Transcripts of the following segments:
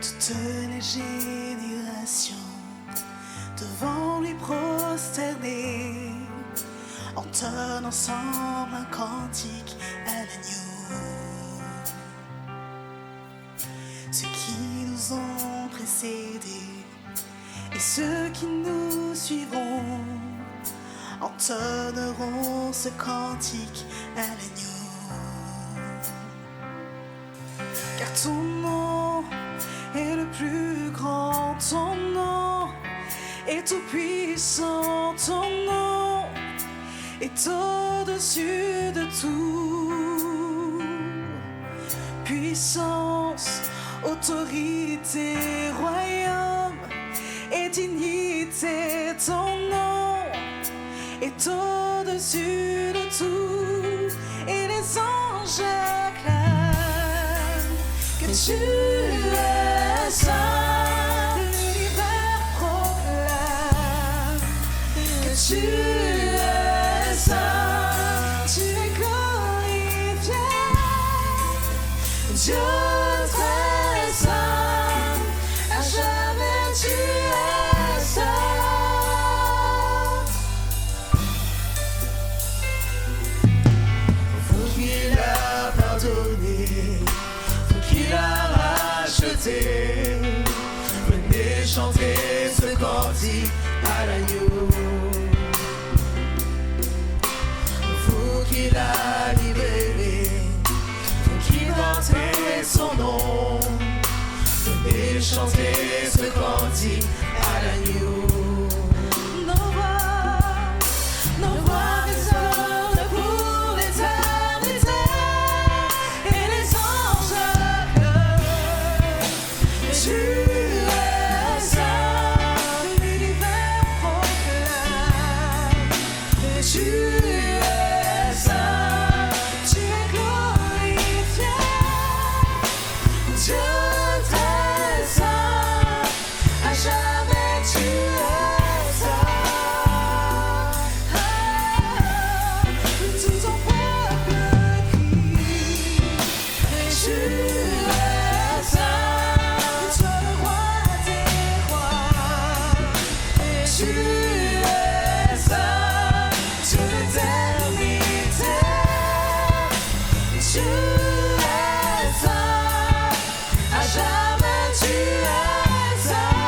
Toutes les générations devant lui prosterner, entonnent ensemble un cantique à l'agneau. Ceux qui nous ont précédés et ceux qui nous suivront entonneront ce cantique à l'agneau. Car ton nom est le plus grand, ton nom est tout puissant, ton nom est au-dessus de tout. Puissance, autorité, royaume et dignité, ton nom est au-dessus de tout. Et les anges acclament que tu es saint. L'univers proclame que tu es saint. Tu es glorifié, Dieu très saint. À jamais tu es saint. Vous qui l'a pardonné, vous qui l'a racheté, venez chanter ce cantique à l'agneau. Vous qui l'a libéré, vous qui portez son nom, venez chanter ce cantique à l'agneau. Nos voix résonnent pour l'éternité, et les anges acclament. Tu es saint, l'univers proclame. Tu es saint, tu es glorifié, Dieu très saint. À jamais tu es saint. Tout ton peuple crie. Tu es saint, toi le roi des rois. Tu es saint, Dieu d'éternité. Tu es saint, à jamais tu es saint.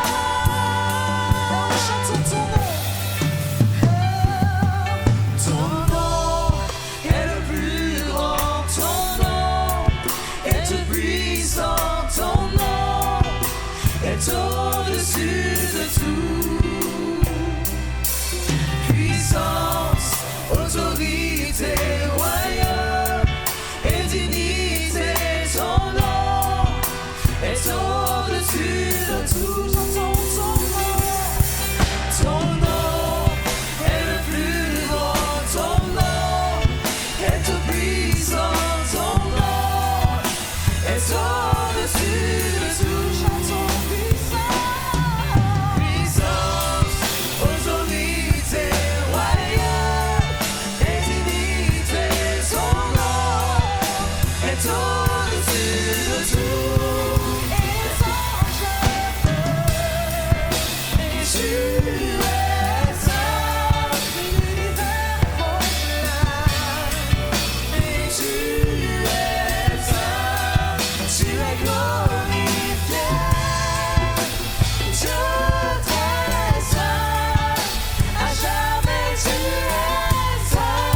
Chantons ton nom. Ton nom est le plus grand, ton nom est tout puissant, ton nom est au-dessus de tout. Puissance, autorité, royaume et dignité, ton nom est au-dessus de tout. Chantons ton nom est le plus grand, ton nom est tout puissant, ton nom est au-dessus de tout. Chantons puissance, autorité, royaume et dignité, ton nom est au-dessus de tout. Et les anges acclament. Et tu es saint, l'univers proclame. Et tu es saint, tu es glorifié, Dieu très saint. À jamais tu es saint.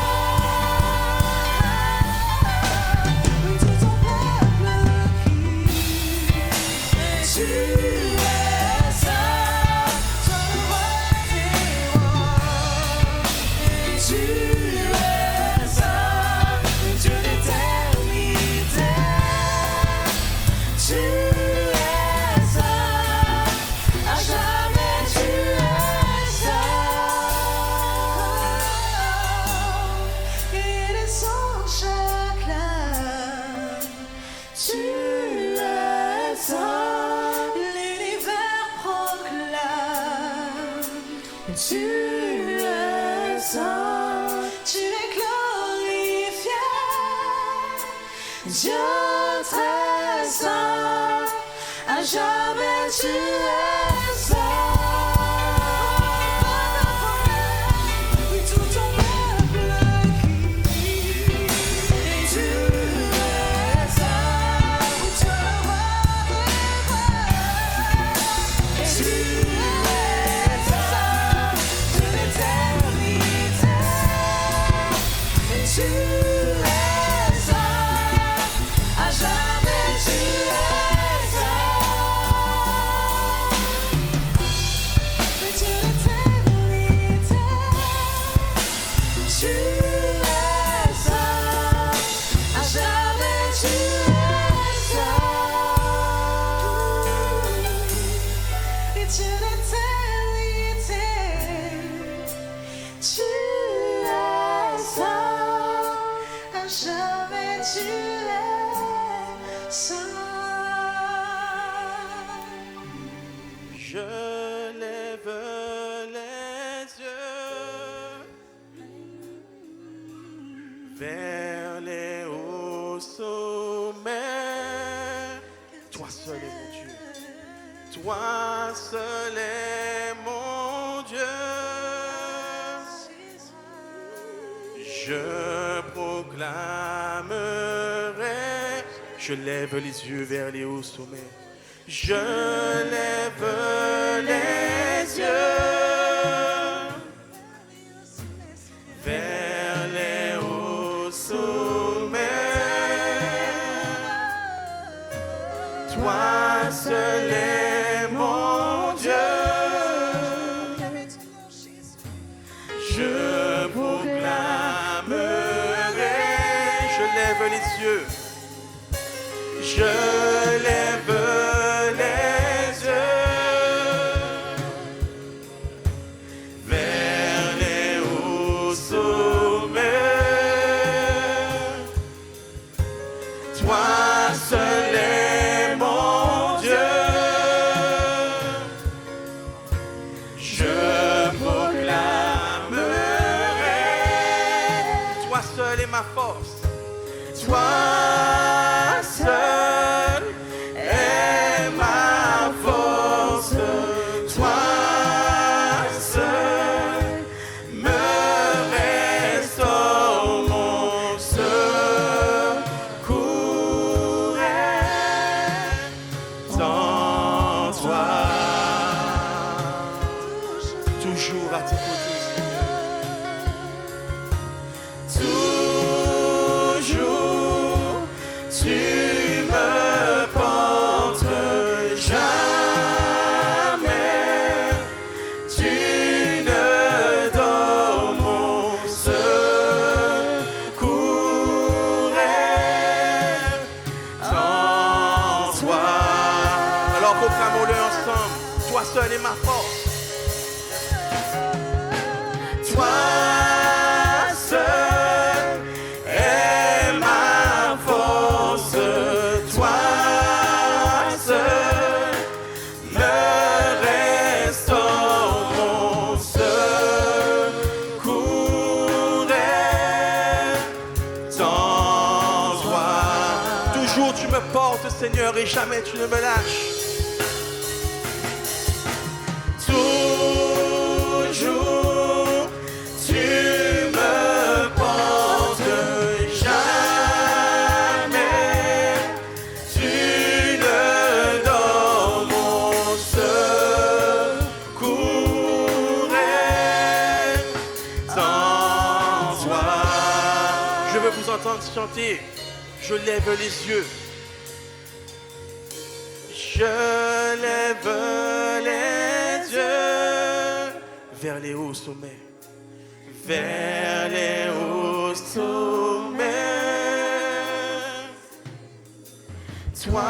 Tout ton peuple crie. Tu es saint, toi le roi des rois. Tu es saint, Dieu d'éternité. Tu es saint, à jamais tu es saint. Et les anges acclament. Tu es saint, l'univers proclame. Tu es saint, tu es glorifié, Dieu très saint. À à jamais tu es ça. Oui, tout ton peuple crie, et tu es ça. Oui, tu es le roi des rois, et tu es ça de l'éternité, et tu es ça, à jamais tu es ça. De l'éternité, tu es ça, à jamais tu es ça. Et de l'éternité, tu es ça, à jamais tu es ça. Je lève les yeux vers les hauts sommets. Toi seul est mon Dieu. Toi seul est mon Dieu. Je proclamerai. Je lève les yeux vers les hauts sommets. Je lève les yeux vers les hauts sommets. Toi seul est mon Dieu. Je proclamerai. Je lève les yeux. Je lève les yeux vers les hauts sommets. Toi seul est mon Dieu. Je proclamerai. Toi seul est ma force. Toi seul est ma force. Toi seul me restaure mon secours est en toi. Toujours à tes côtés. Toujours, tu me portes jamais. Tu ne donnes mon secours est en toi. Alors proclamons-le ensemble. Toi seul est ma force. Toi seul est ma force. Toi seul me restaure mon secours est en toi. Toujours tu me portes, Seigneur, et jamais tu ne me lâches. Toujours tu me portes jamais. Tu ne donnes mon secours est en toi. Je veux vous entendre chanter. Je lève les yeux. Je lève les yeux vers les hauts sommets. Vers les hauts sommets. Toi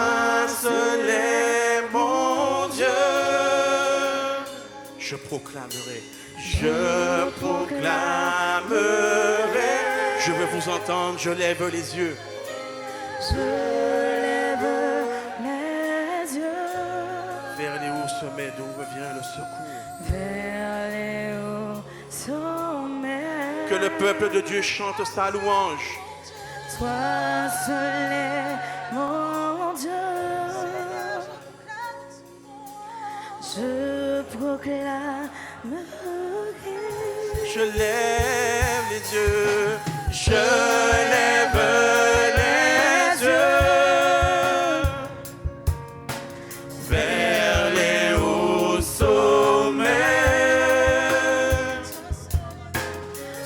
seul est mon Dieu. Je proclamerai. Je proclamerai. Je veux vous entendre. Je lève les yeux. Je lève les yeux Vers les hauts sommets d'où me vient le secours. vers les hauts sommets. Que le peuple de Dieu chante sa louange. Toi seul est mon Dieu. Je lève les yeux, je lève les yeux vers les hauts sommets.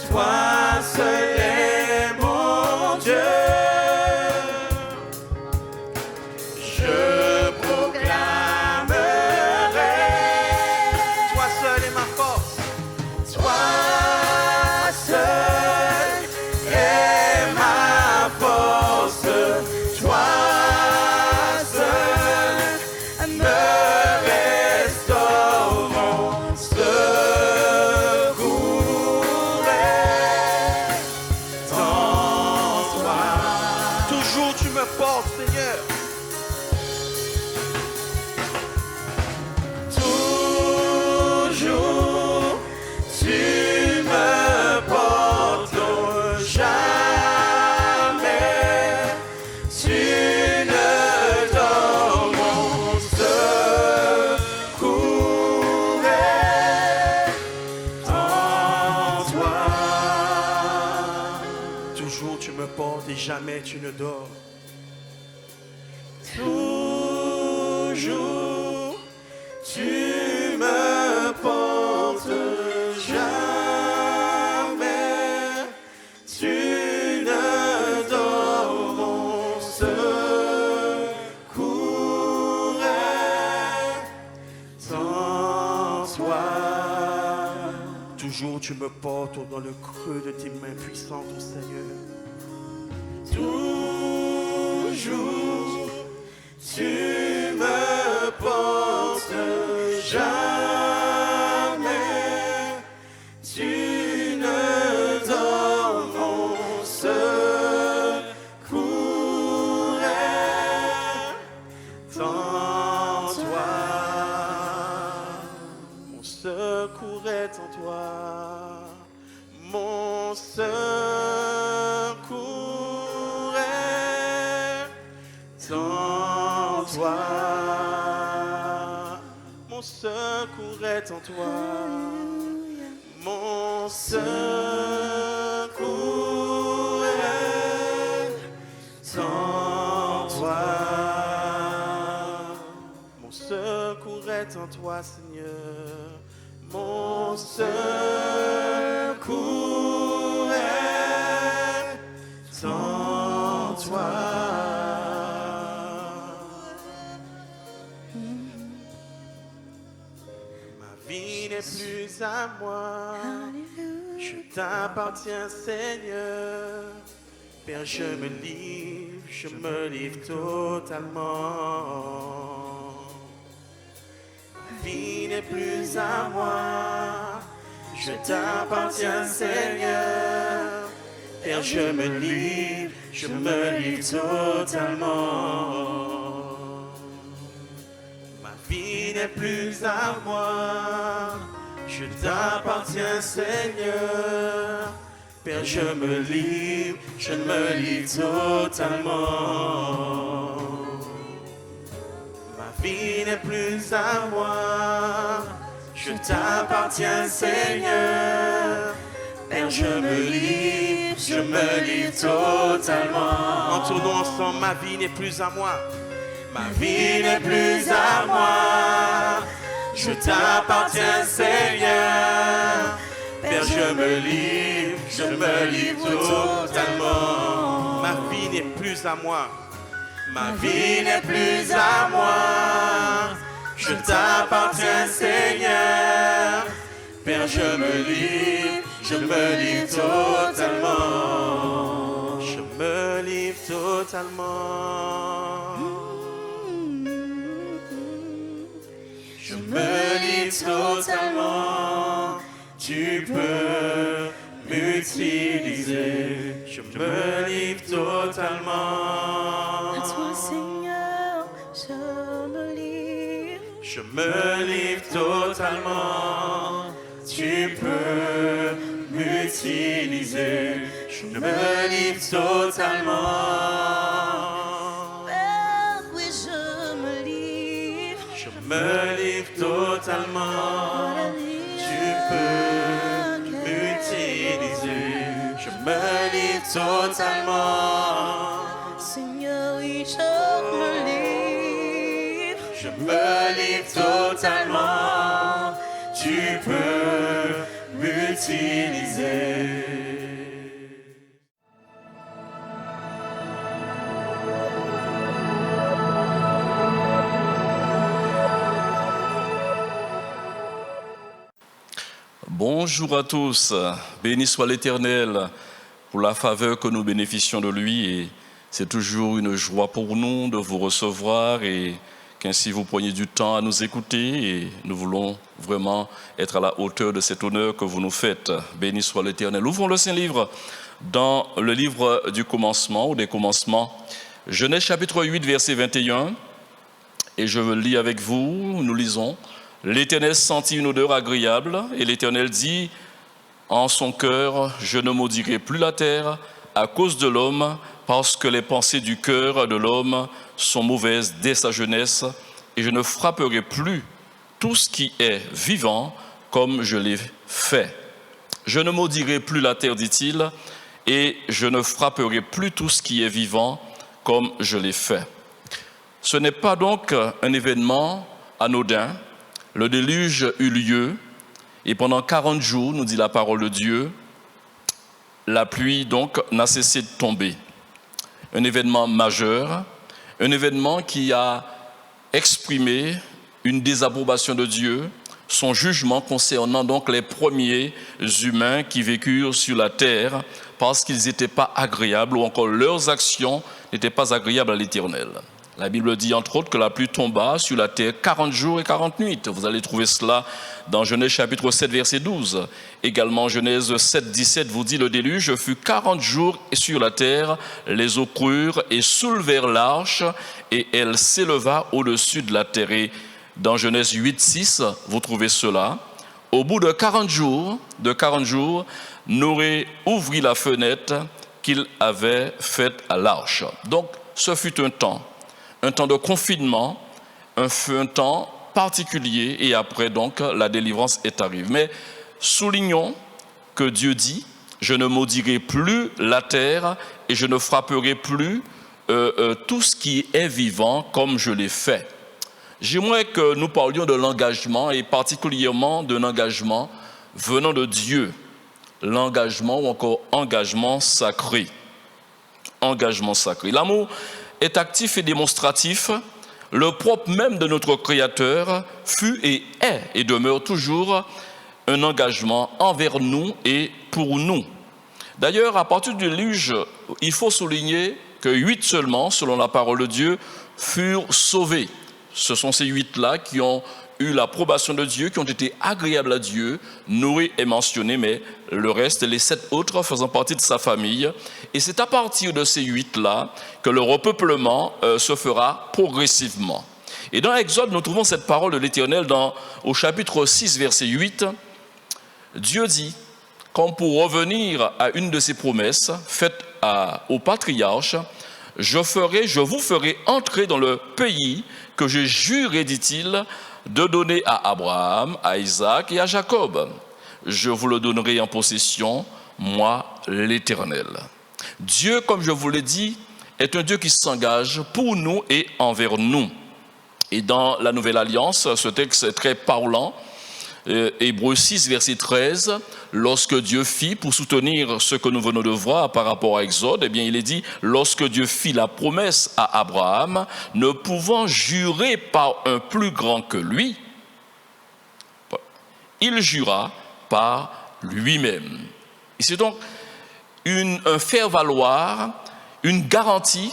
Toi seul est mon Dieu. Je proclamerai. Toi seul est ma force. Toi seul est ma force. Toi seul me restaure mon secours est en toi. Toujours tu me portes, Seigneur. Toujours tu me portes, jamais tu ne dors mon secours est en toi. Toujours tu me portes et jamais tu ne dors. Toujours tu me portes, jamais tu ne dors mon secours est en toi. Toujours tu me portes dans le creux de tes mains puissantes, ô Seigneur. Toujours tu me portes, jamais tu ne dors mon secours est en toi. Mon secours est en toi. Mon secours est en toi. Mon secours est en toi. Mon secours est en toi. Mon secours est en toi, Seigneur. Mon secours est en toi. Ma vie n'est plus à moi, je t'appartiens, Seigneur. Père, je me livre totalement. Ma vie n'est plus à moi, je t'appartiens, Seigneur. Père, je me livre totalement. Ma vie n'est plus à moi, je t'appartiens, Seigneur. Père, je me livre totalement. Ma vie n'est plus à moi, je t'appartiens, Seigneur. Père, je me livre totalement. Entournons ensemble, ma vie n'est plus à moi. Ma vie n'est plus à moi, je t'appartiens, Seigneur. Père, je me livre totalement. Ma vie n'est plus à moi. Ma vie n'est plus à moi, je t'appartiens, Seigneur. Père, je me livre totalement. Je me livre totalement. Je me livre totalement. Tu peux m'utiliser. Je me livre totalement. À toi, Seigneur, je me livre. Je me livre totalement. Tu peux m'utiliser. Je me livre totalement. Père, oui, je me livre. Je me livre totalement. Tu totalement. Seigneur, oui, je me livre. Je me livre totalement. Tu peux m'utiliser. Bonjour à tous, béni soit l'Éternel pour la faveur que nous bénéficions de lui et c'est toujours une joie pour nous de vous recevoir et qu'ainsi vous preniez du temps à nous écouter et nous voulons vraiment être à la hauteur de cet honneur que vous nous faites. Béni soit l'Éternel. Ouvrons le Saint-Livre dans le livre du commencement ou des commencements, Genèse chapitre 8 verset 21 et je veux le lire avec vous, nous lisons. L'Éternel sentit une odeur agréable et l'Éternel dit en son cœur, je ne maudirai plus la terre à cause de l'homme, parce que les pensées du cœur de l'homme sont mauvaises dès sa jeunesse, et je ne frapperai plus tout ce qui est vivant comme je l'ai fait. Je ne maudirai plus la terre, dit-il, et je ne frapperai plus tout ce qui est vivant comme je l'ai fait. Ce n'est pas donc un événement anodin. Le déluge eut lieu et pendant 40 jours, nous dit la parole de Dieu, la pluie donc n'a cessé de tomber. Un événement majeur, un événement qui a exprimé une désapprobation de Dieu, son jugement concernant donc les premiers humains qui vécurent sur la terre parce qu'ils n'étaient pas agréables ou encore leurs actions n'étaient pas agréables à l'Éternel. La Bible dit entre autres que la pluie tomba sur la terre 40 jours et 40 nuits. Vous allez trouver cela dans Genèse chapitre 7 verset 12. Également Genèse 7, 17 vous dit le déluge fut 40 jours sur la terre, les eaux crurent et soulevèrent l'arche et elle s'éleva au-dessus de la terre. Et dans Genèse 8, 6 vous trouvez cela. Au bout de 40 jours, Noé ouvrit la fenêtre qu'il avait faite à l'arche. Donc ce fut un temps de confinement, un temps particulier, et après donc la délivrance est arrivée. Mais soulignons que Dieu dit, je ne maudirai plus la terre et je ne frapperai plus tout ce qui est vivant comme je l'ai fait. J'aimerais que nous parlions de l'engagement et particulièrement d'un engagement venant de Dieu, l'engagement ou encore engagement sacré. Engagement sacré. L'amour est actif et démonstratif, le propre même de notre Créateur fut et est et demeure toujours un engagement envers nous et pour nous. D'ailleurs, à partir du déluge, il faut souligner que 8 seulement, selon la parole de Dieu, furent sauvés. Ce sont ces 8-là qui ont eu l'approbation de Dieu, qui ont été agréables à Dieu. Noé est mentionné, mais le reste, les 7 autres faisant partie de sa famille. Et c'est à partir de ces 8-là que le repeuplement se fera progressivement. Et dans Exode, nous trouvons cette parole de l'Éternel au chapitre 6, verset 8. Dieu dit, comme pour revenir à une de ses promesses faites aux patriarches, je vous ferai entrer dans le pays que j'ai juré, dit-il, de donner à Abraham, à Isaac et à Jacob. Je vous le donnerai en possession, moi l'Éternel. Dieu, comme je vous l'ai dit, est un Dieu qui s'engage pour nous et envers nous. Et dans la Nouvelle Alliance, ce texte est très parlant. Hébreux 6, verset 13, lorsque Dieu fit, pour soutenir ce que nous venons de voir par rapport à Exode, eh bien il est dit, lorsque Dieu fit la promesse à Abraham, ne pouvant jurer par un plus grand que lui, il jura par lui-même. Et c'est donc un faire-valoir, une garantie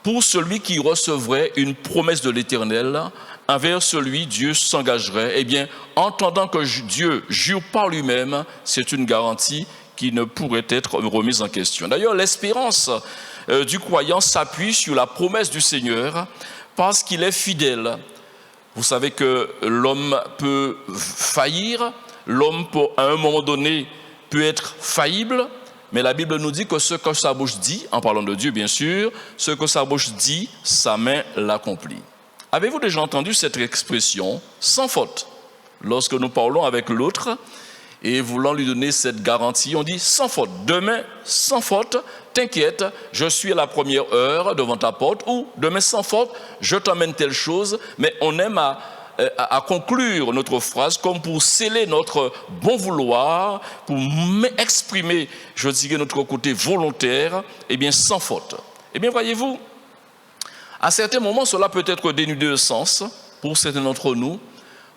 pour celui qui recevrait une promesse de l'Éternel, envers celui Dieu s'engagerait. Eh bien, entendant que Dieu jure par lui-même, c'est une garantie qui ne pourrait être remise en question. D'ailleurs, l'espérance du croyant s'appuie sur la promesse du Seigneur parce qu'il est fidèle. Vous savez que l'homme peut faillir, l'homme à un moment donné peut être faillible, mais la Bible nous dit que ce que sa bouche dit, en parlant de Dieu bien sûr, ce que sa bouche dit, sa main l'accomplit. Avez-vous déjà entendu cette expression « sans faute » lorsque nous parlons avec l'autre Et voulant lui donner cette garantie, on dit sans faute, demain sans faute, t'inquiète, je suis à la première heure devant ta porte, ou demain sans faute, je t'emmène telle chose, mais on aime à conclure notre phrase comme pour sceller notre bon vouloir, pour exprimer, je dirais, notre côté volontaire, et bien sans faute. Eh bien voyez-vous, à certains moments, cela peut être dénudé de sens pour certains d'entre nous,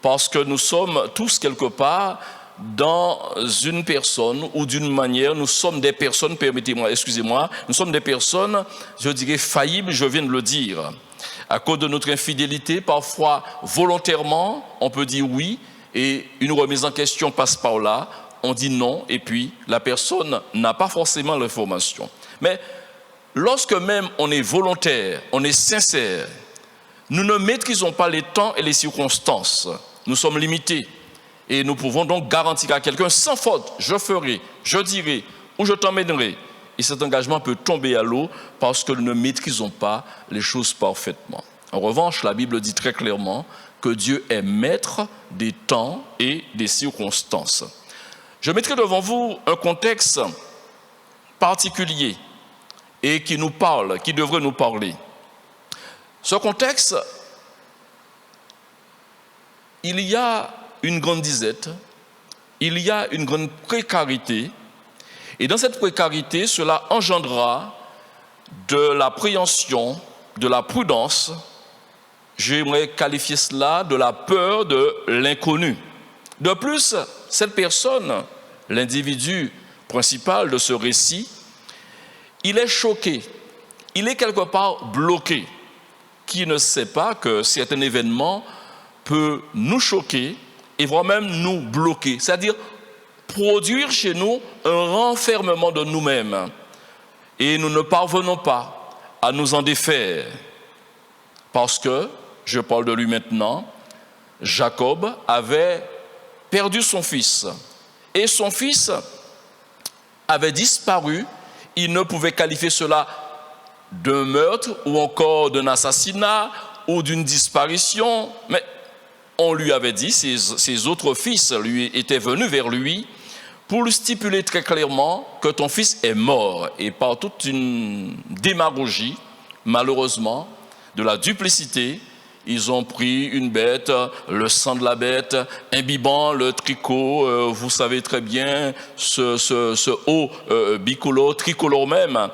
parce que nous sommes tous quelque part dans une personne ou d'une manière, nous sommes des personnes, permettez-moi, excusez-moi, nous sommes des personnes, je dirais, faillibles, je viens de le dire. À cause de notre infidélité, parfois volontairement, on peut dire oui, et une remise en question passe par là, on dit non, et puis la personne n'a pas forcément l'information. Mais lorsque même on est volontaire, on est sincère, nous ne maîtrisons pas les temps et les circonstances, nous sommes limités. Et nous pouvons donc garantir à quelqu'un sans faute, je ferai, je dirai ou je t'emmènerai. Et cet engagement peut tomber à l'eau parce que nous ne maîtrisons pas les choses parfaitement. En revanche, la Bible dit très clairement que Dieu est maître des temps et des circonstances. Je mettrai devant vous un contexte particulier et qui nous parle, qui devrait nous parler. Ce contexte, il y a une grande disette, il y a une grande précarité, et dans cette précarité, cela engendrera de l'appréhension, de la prudence, j'aimerais qualifier cela de la peur de l'inconnu. De plus, cette personne, l'individu principal de ce récit, il est choqué, il est quelque part bloqué, qui ne sait pas que certains événements peuvent nous choquer, et voire même nous bloquer, c'est-à-dire produire chez nous un renfermement de nous-mêmes. Et nous ne parvenons pas à nous en défaire. Parce que, je parle de lui maintenant, Jacob avait perdu son fils. Et son fils avait disparu. Il ne pouvait qualifier cela d'un meurtre ou encore d'un assassinat ou d'une disparition, mais on lui avait dit, ses autres fils lui étaient venus vers lui pour lui stipuler très clairement que ton fils est mort. Et par toute une démagogie, malheureusement, de la duplicité, ils ont pris une bête, le sang de la bête, imbibant le tricot, vous savez très bien, ce haut bicolore, tricolore même,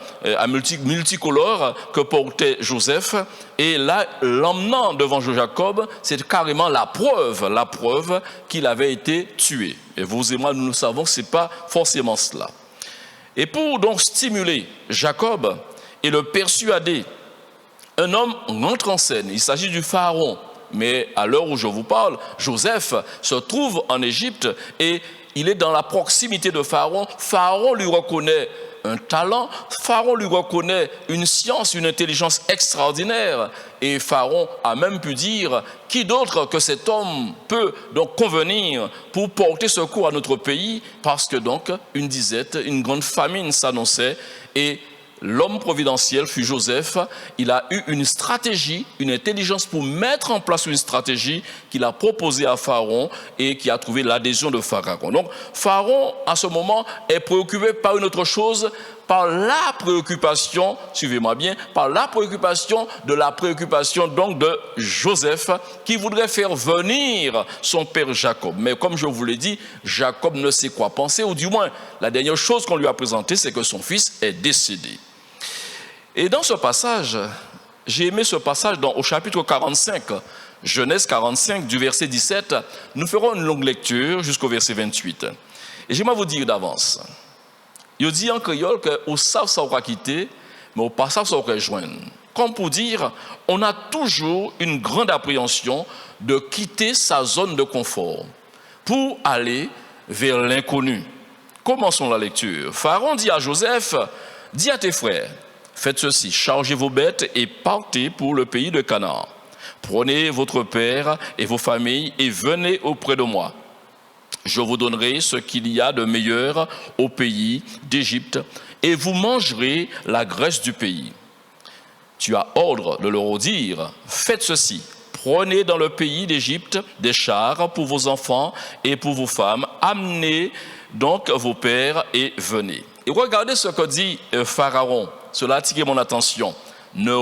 multicolore que portait Joseph. Et là, l'emmenant devant Jacob, c'est carrément la preuve qu'il avait été tué. Et vous et moi, nous savons que ce n'est pas forcément cela. Et pour donc stimuler Jacob et le persuader, un homme entre en scène. Il s'agit du pharaon. Mais à l'heure où je vous parle, Joseph se trouve en Égypte et il est dans la proximité de Pharaon. Pharaon lui reconnaît un talent, Pharaon lui reconnaît une science, une intelligence extraordinaire. Et Pharaon a même pu dire, qui d'autre que cet homme peut donc convenir pour porter secours à notre pays, parce que donc une disette, une grande famine s'annonçait. Et l'homme providentiel fut Joseph. Il a eu une stratégie, une intelligence pour mettre en place une stratégie qu'il a proposée à Pharaon et qui a trouvé l'adhésion de Pharaon. Donc Pharaon, à ce moment, est préoccupé par une autre chose, par la préoccupation, suivez-moi bien, par la préoccupation donc de Joseph qui voudrait faire venir son père Jacob. Mais comme je vous l'ai dit, Jacob ne sait quoi penser, ou du moins, la dernière chose qu'on lui a présentée, c'est que son fils est décédé. Et dans ce passage, j'ai aimé ce passage au chapitre 45, Genèse 45, du verset 17, nous ferons une longue lecture jusqu'au verset 28. Et j'aimerais vous dire d'avance, il dit en créole que au savent ça va quitter, mais au passage ça va rejoindre. Comme pour dire, on a toujours une grande appréhension de quitter sa zone de confort pour aller vers l'inconnu. Commençons la lecture. Pharaon dit à Joseph, dis à tes frères, faites ceci, chargez vos bêtes et partez pour le pays de Canaan. Prenez votre père et vos familles et venez auprès de moi. Je vous donnerai ce qu'il y a de meilleur au pays d'Égypte et vous mangerez la graisse du pays. Tu as ordre de leur dire, faites ceci, Prenez dans le pays d'Égypte des chars pour vos enfants et pour vos femmes. Amenez donc vos pères et venez. Et regardez ce que dit Pharaon. Cela a attiré mon attention. Ne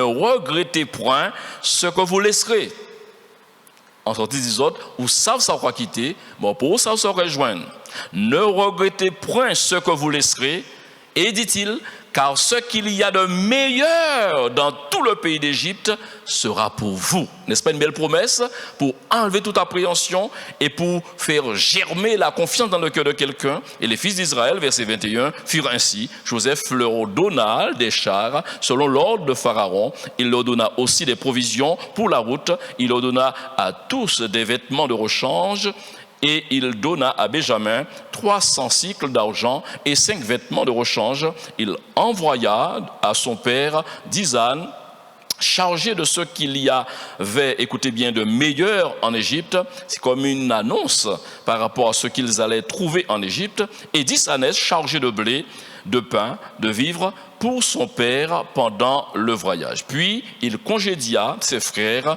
regrettez point ce que vous laisserez. En sortie des autres, ou savent ça quoi quitter, bon pour ça se rejoindre. Ne regrettez point ce que vous laisserez, et dit-il, car ce qu'il y a de meilleur dans tout le pays d'Égypte sera pour vous. N'est-ce pas une belle promesse pour enlever toute appréhension et pour faire germer la confiance dans le cœur de quelqu'un? Et les fils d'Israël, verset 21, firent ainsi. Joseph leur donna des chars selon l'ordre de Pharaon. Il leur donna aussi des provisions pour la route. Il leur donna à tous des vêtements de rechange. Et il donna à Benjamin 300 cycles d'argent et 5 vêtements de rechange. Il envoya à son père 10 ânes chargés de ce qu'il y avait, écoutez bien, de meilleur en Égypte. C'est comme une annonce par rapport à ce qu'ils allaient trouver en Égypte. Et 10 ânes chargés de blé, de pain, de vivres pour son père pendant le voyage. Puis il congédia ses frères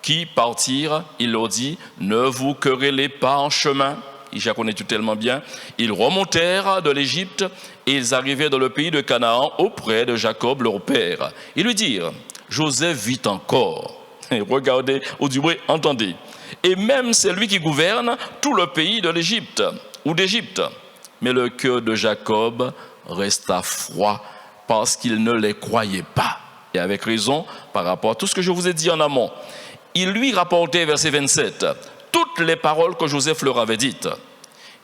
qui partirent, il leur dit, ne vous querellez pas en chemin. Je connais tout tellement bien. Ils remontèrent de l'Égypte et ils arrivèrent dans le pays de Canaan auprès de Jacob, leur père. Ils lui dirent, Joseph vit encore. Regardez, ou du moins, entendez. Et même c'est lui qui gouverne tout le pays de l'Égypte, ou d'Égypte. Mais le cœur de Jacob resta froid parce qu'il ne les croyait pas. Et avec raison, par rapport à tout ce que je vous ai dit en amont. Il lui rapportait, verset 27, toutes les paroles que Joseph leur avait dites.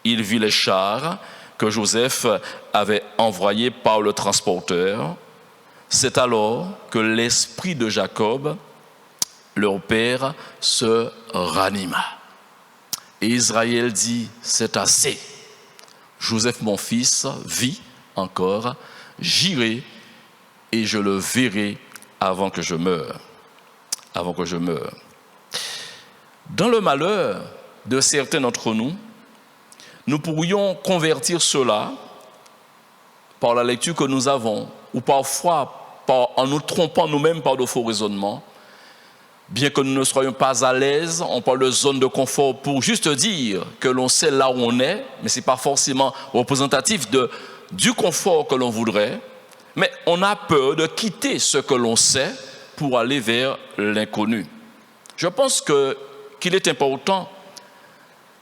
Il vit les chars que Joseph avait envoyés par le transporteur. C'est alors que l'esprit de Jacob, leur père, se ranima. Et Israël dit, c'est assez. Joseph, mon fils, vit encore. J'irai et je le verrai avant que je meure. Avant que je meure. Dans le malheur de certains d'entre nous, nous pourrions convertir cela par la lecture que nous avons, ou parfois en nous trompant nous-mêmes par de faux raisonnements, bien que nous ne soyons pas à l'aise, on parle de zone de confort pour juste dire que l'on sait là où on est, mais ce n'est pas forcément représentatif du confort que l'on voudrait, mais on a peur de quitter ce que l'on sait pour aller vers l'inconnu. Je pense qu'il est important,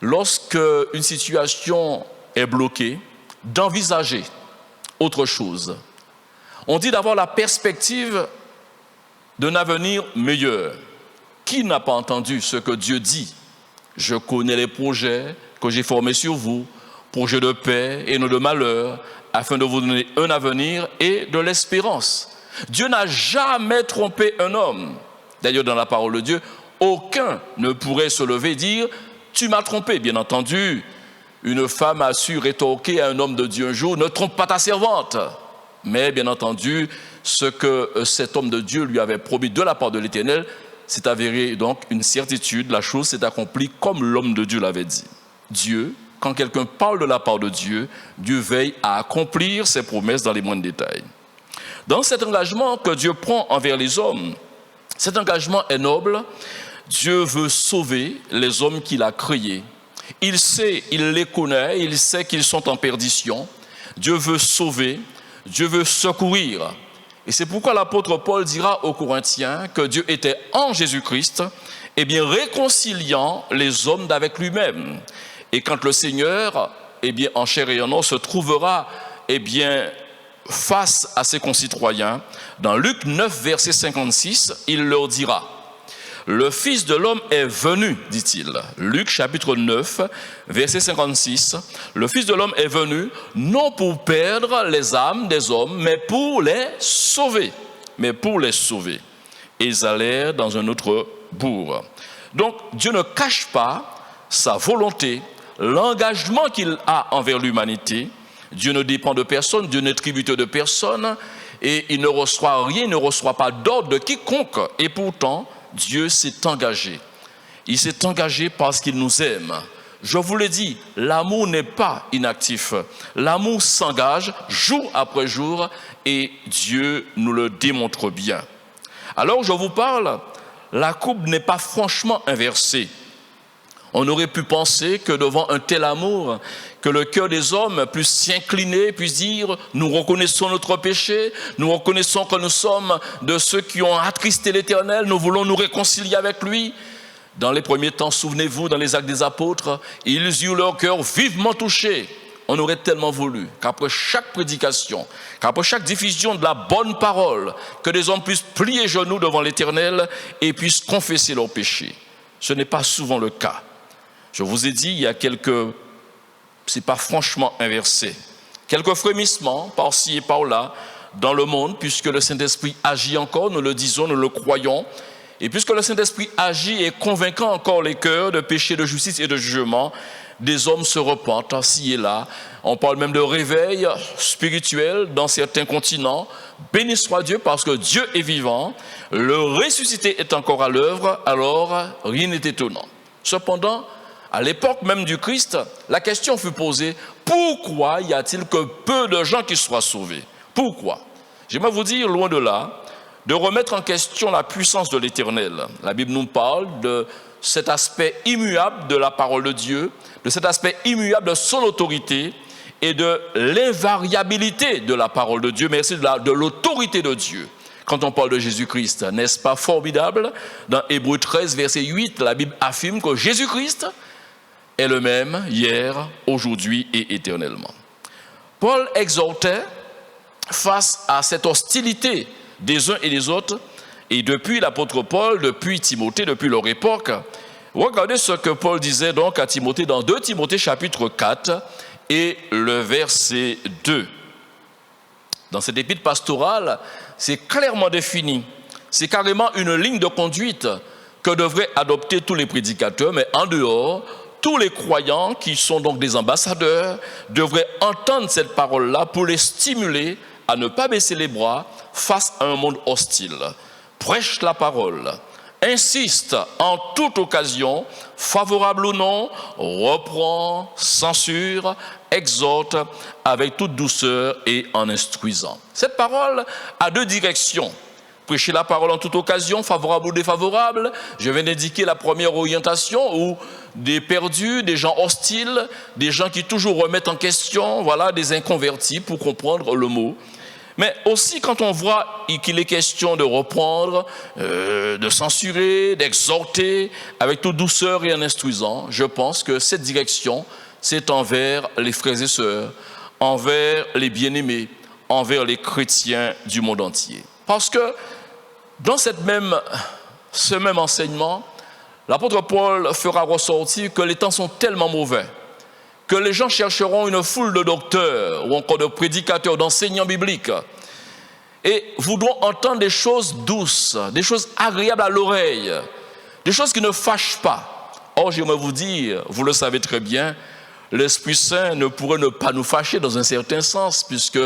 lorsque une situation est bloquée, d'envisager autre chose. On dit d'avoir la perspective d'un avenir meilleur. Qui n'a pas entendu ce que Dieu dit? Je connais les projets que j'ai formés sur vous, projets de paix et non de malheur, afin de vous donner un avenir et de l'espérance. Dieu n'a jamais trompé un homme. D'ailleurs, dans la parole de Dieu, aucun ne pourrait se lever et dire « Tu m'as trompé ». Bien entendu, une femme a su rétorquer à un homme de Dieu un jour « Ne trompe pas ta servante ». Mais bien entendu, ce que cet homme de Dieu lui avait promis de la part de l'Éternel, s'est avéré donc une certitude. La chose s'est accomplie comme l'homme de Dieu l'avait dit. Dieu, quand quelqu'un parle de la part de Dieu, Dieu veille à accomplir ses promesses dans les moindres détails. Dans cet engagement que Dieu prend envers les hommes, cet engagement est noble. Dieu veut sauver les hommes qu'il a créés. Il sait, il les connaît, il sait qu'ils sont en perdition. Dieu veut sauver, Dieu veut secourir. Et c'est pourquoi l'apôtre Paul dira aux Corinthiens que Dieu était en Jésus-Christ, réconciliant les hommes d'avec lui-même. Et quand le Seigneur, en chair et en os, se trouvera, face à ses concitoyens, dans Luc 9, verset 56, il leur dira, « Le Fils de l'homme est venu, dit-il. » Luc chapitre 9, verset 56, « Le Fils de l'homme est venu, non pour perdre les âmes des hommes, mais pour les sauver. » Mais pour les sauver. Et ils allèrent dans un autre bourg. Donc, Dieu ne cache pas sa volonté, l'engagement qu'il a envers l'humanité. Dieu ne dépend de personne, Dieu n'est tributeur de personne, et il ne reçoit rien, il ne reçoit pas d'ordre de quiconque. Et pourtant, Dieu s'est engagé. Il s'est engagé parce qu'il nous aime. Je vous l'ai dit, l'amour n'est pas inactif. L'amour s'engage jour après jour et Dieu nous le démontre bien. Alors je vous parle, la coupe n'est pas franchement inversée. On aurait pu penser que devant un tel amour, que le cœur des hommes puisse s'incliner, puisse dire « Nous reconnaissons notre péché, nous reconnaissons que nous sommes de ceux qui ont attristé l'Éternel, nous voulons nous réconcilier avec lui. » Dans les premiers temps, souvenez-vous, dans les Actes des Apôtres, ils eurent leur cœur vivement touché. On aurait tellement voulu qu'après chaque prédication, qu'après chaque diffusion de la bonne parole, que les hommes puissent plier genoux devant l'Éternel et puissent confesser leurs péchés. Ce n'est pas souvent le cas. Je vous ai dit, il y a c'est pas franchement inversé. Quelques frémissements par-ci et par-là dans le monde, puisque le Saint-Esprit agit encore, nous le disons, nous le croyons. Et puisque le Saint-Esprit agit et convainquant encore les cœurs de péché, de justice et de jugement, des hommes se repentent, ci et là. On parle même de réveil spirituel dans certains continents. Béni soit Dieu parce que Dieu est vivant, le ressuscité est encore à l'œuvre, alors rien n'est étonnant. Cependant, à l'époque même du Christ, la question fut posée, pourquoi y a-t-il que peu de gens qui soient sauvés? Pourquoi? J'aimerais vous dire, loin de là, de remettre en question la puissance de l'Éternel. La Bible nous parle de cet aspect immuable de la parole de Dieu, de cet aspect immuable de son autorité et de l'invariabilité de la parole de Dieu, mais aussi de l'autorité de Dieu. Quand on parle de Jésus-Christ, n'est-ce pas formidable? Dans Hébreux 13, verset 8, la Bible affirme que Jésus-Christ est le même hier, aujourd'hui et éternellement. Paul exhortait face à cette hostilité des uns et des autres, et depuis l'apôtre Paul, depuis Timothée, depuis leur époque, regardez ce que Paul disait donc à Timothée dans 2 Timothée chapitre 4 et le verset 2. Dans cette épître pastorale, c'est clairement défini, c'est carrément une ligne de conduite que devraient adopter tous les prédicateurs, mais en dehors, tous les croyants qui sont donc des ambassadeurs devraient entendre cette parole-là pour les stimuler à ne pas baisser les bras face à un monde hostile. Prêche la parole, insiste en toute occasion, favorable ou non, reprend, censure, exhorte avec toute douceur et en instruisant. Cette parole a 2 directions. Prêcher la parole en toute occasion, favorable ou défavorable. Je viens d'indiquer la première orientation où des perdus, des gens hostiles, des gens qui toujours remettent en question, voilà, des inconvertis pour comprendre le mot. Mais aussi quand on voit qu'il est question de reprendre, de censurer, d'exhorter avec toute douceur et en instruisant, je pense que cette direction, c'est envers les frères et sœurs, envers les bien-aimés, envers les chrétiens du monde entier. Parce que dans ce même enseignement, l'apôtre Paul fera ressortir que les temps sont tellement mauvais que les gens chercheront une foule de docteurs ou encore de prédicateurs, d'enseignants bibliques et voudront entendre des choses douces, des choses agréables à l'oreille, des choses qui ne fâchent pas. Or, j'aimerais vous dire, vous le savez très bien, l'Esprit Saint ne pourrait ne pas nous fâcher dans un certain sens, puisque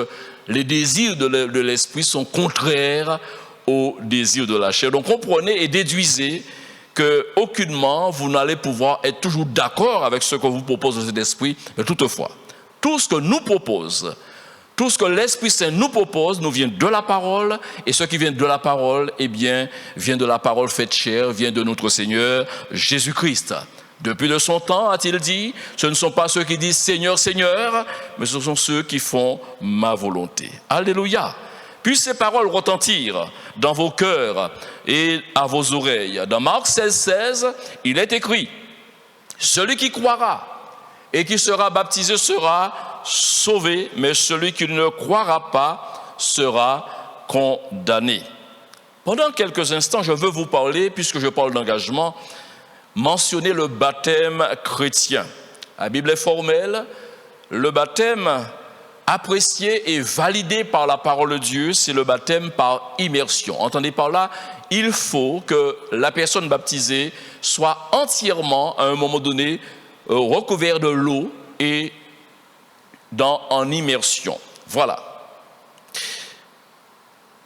les désirs de l'Esprit sont contraires aux désirs de la chair. Donc comprenez et déduisez qu'aucunement vous n'allez pouvoir être toujours d'accord avec ce que vous propose cet esprit, mais toutefois, tout ce que nous propose, tout ce que l'Esprit Saint nous propose, nous vient de la parole, et ce qui vient de la parole, eh bien, vient de la parole faite chair, vient de notre Seigneur Jésus-Christ. Depuis de son temps, a-t-il dit, ce ne sont pas ceux qui disent Seigneur, Seigneur, mais ce sont ceux qui font ma volonté. Alléluia. Puissent ces paroles retentir dans vos cœurs et à vos oreilles. Dans Marc 16, 16, il est écrit, celui qui croira et qui sera baptisé sera sauvé, mais celui qui ne croira pas sera condamné. Pendant quelques instants, je veux vous parler, puisque je parle d'engagement, mentionner le baptême chrétien. La Bible est formelle, le baptême apprécié et validé par la parole de Dieu, c'est le baptême par immersion. Entendez par là, il faut que la personne baptisée soit entièrement, à un moment donné, recouverte de l'eau et en immersion. Voilà.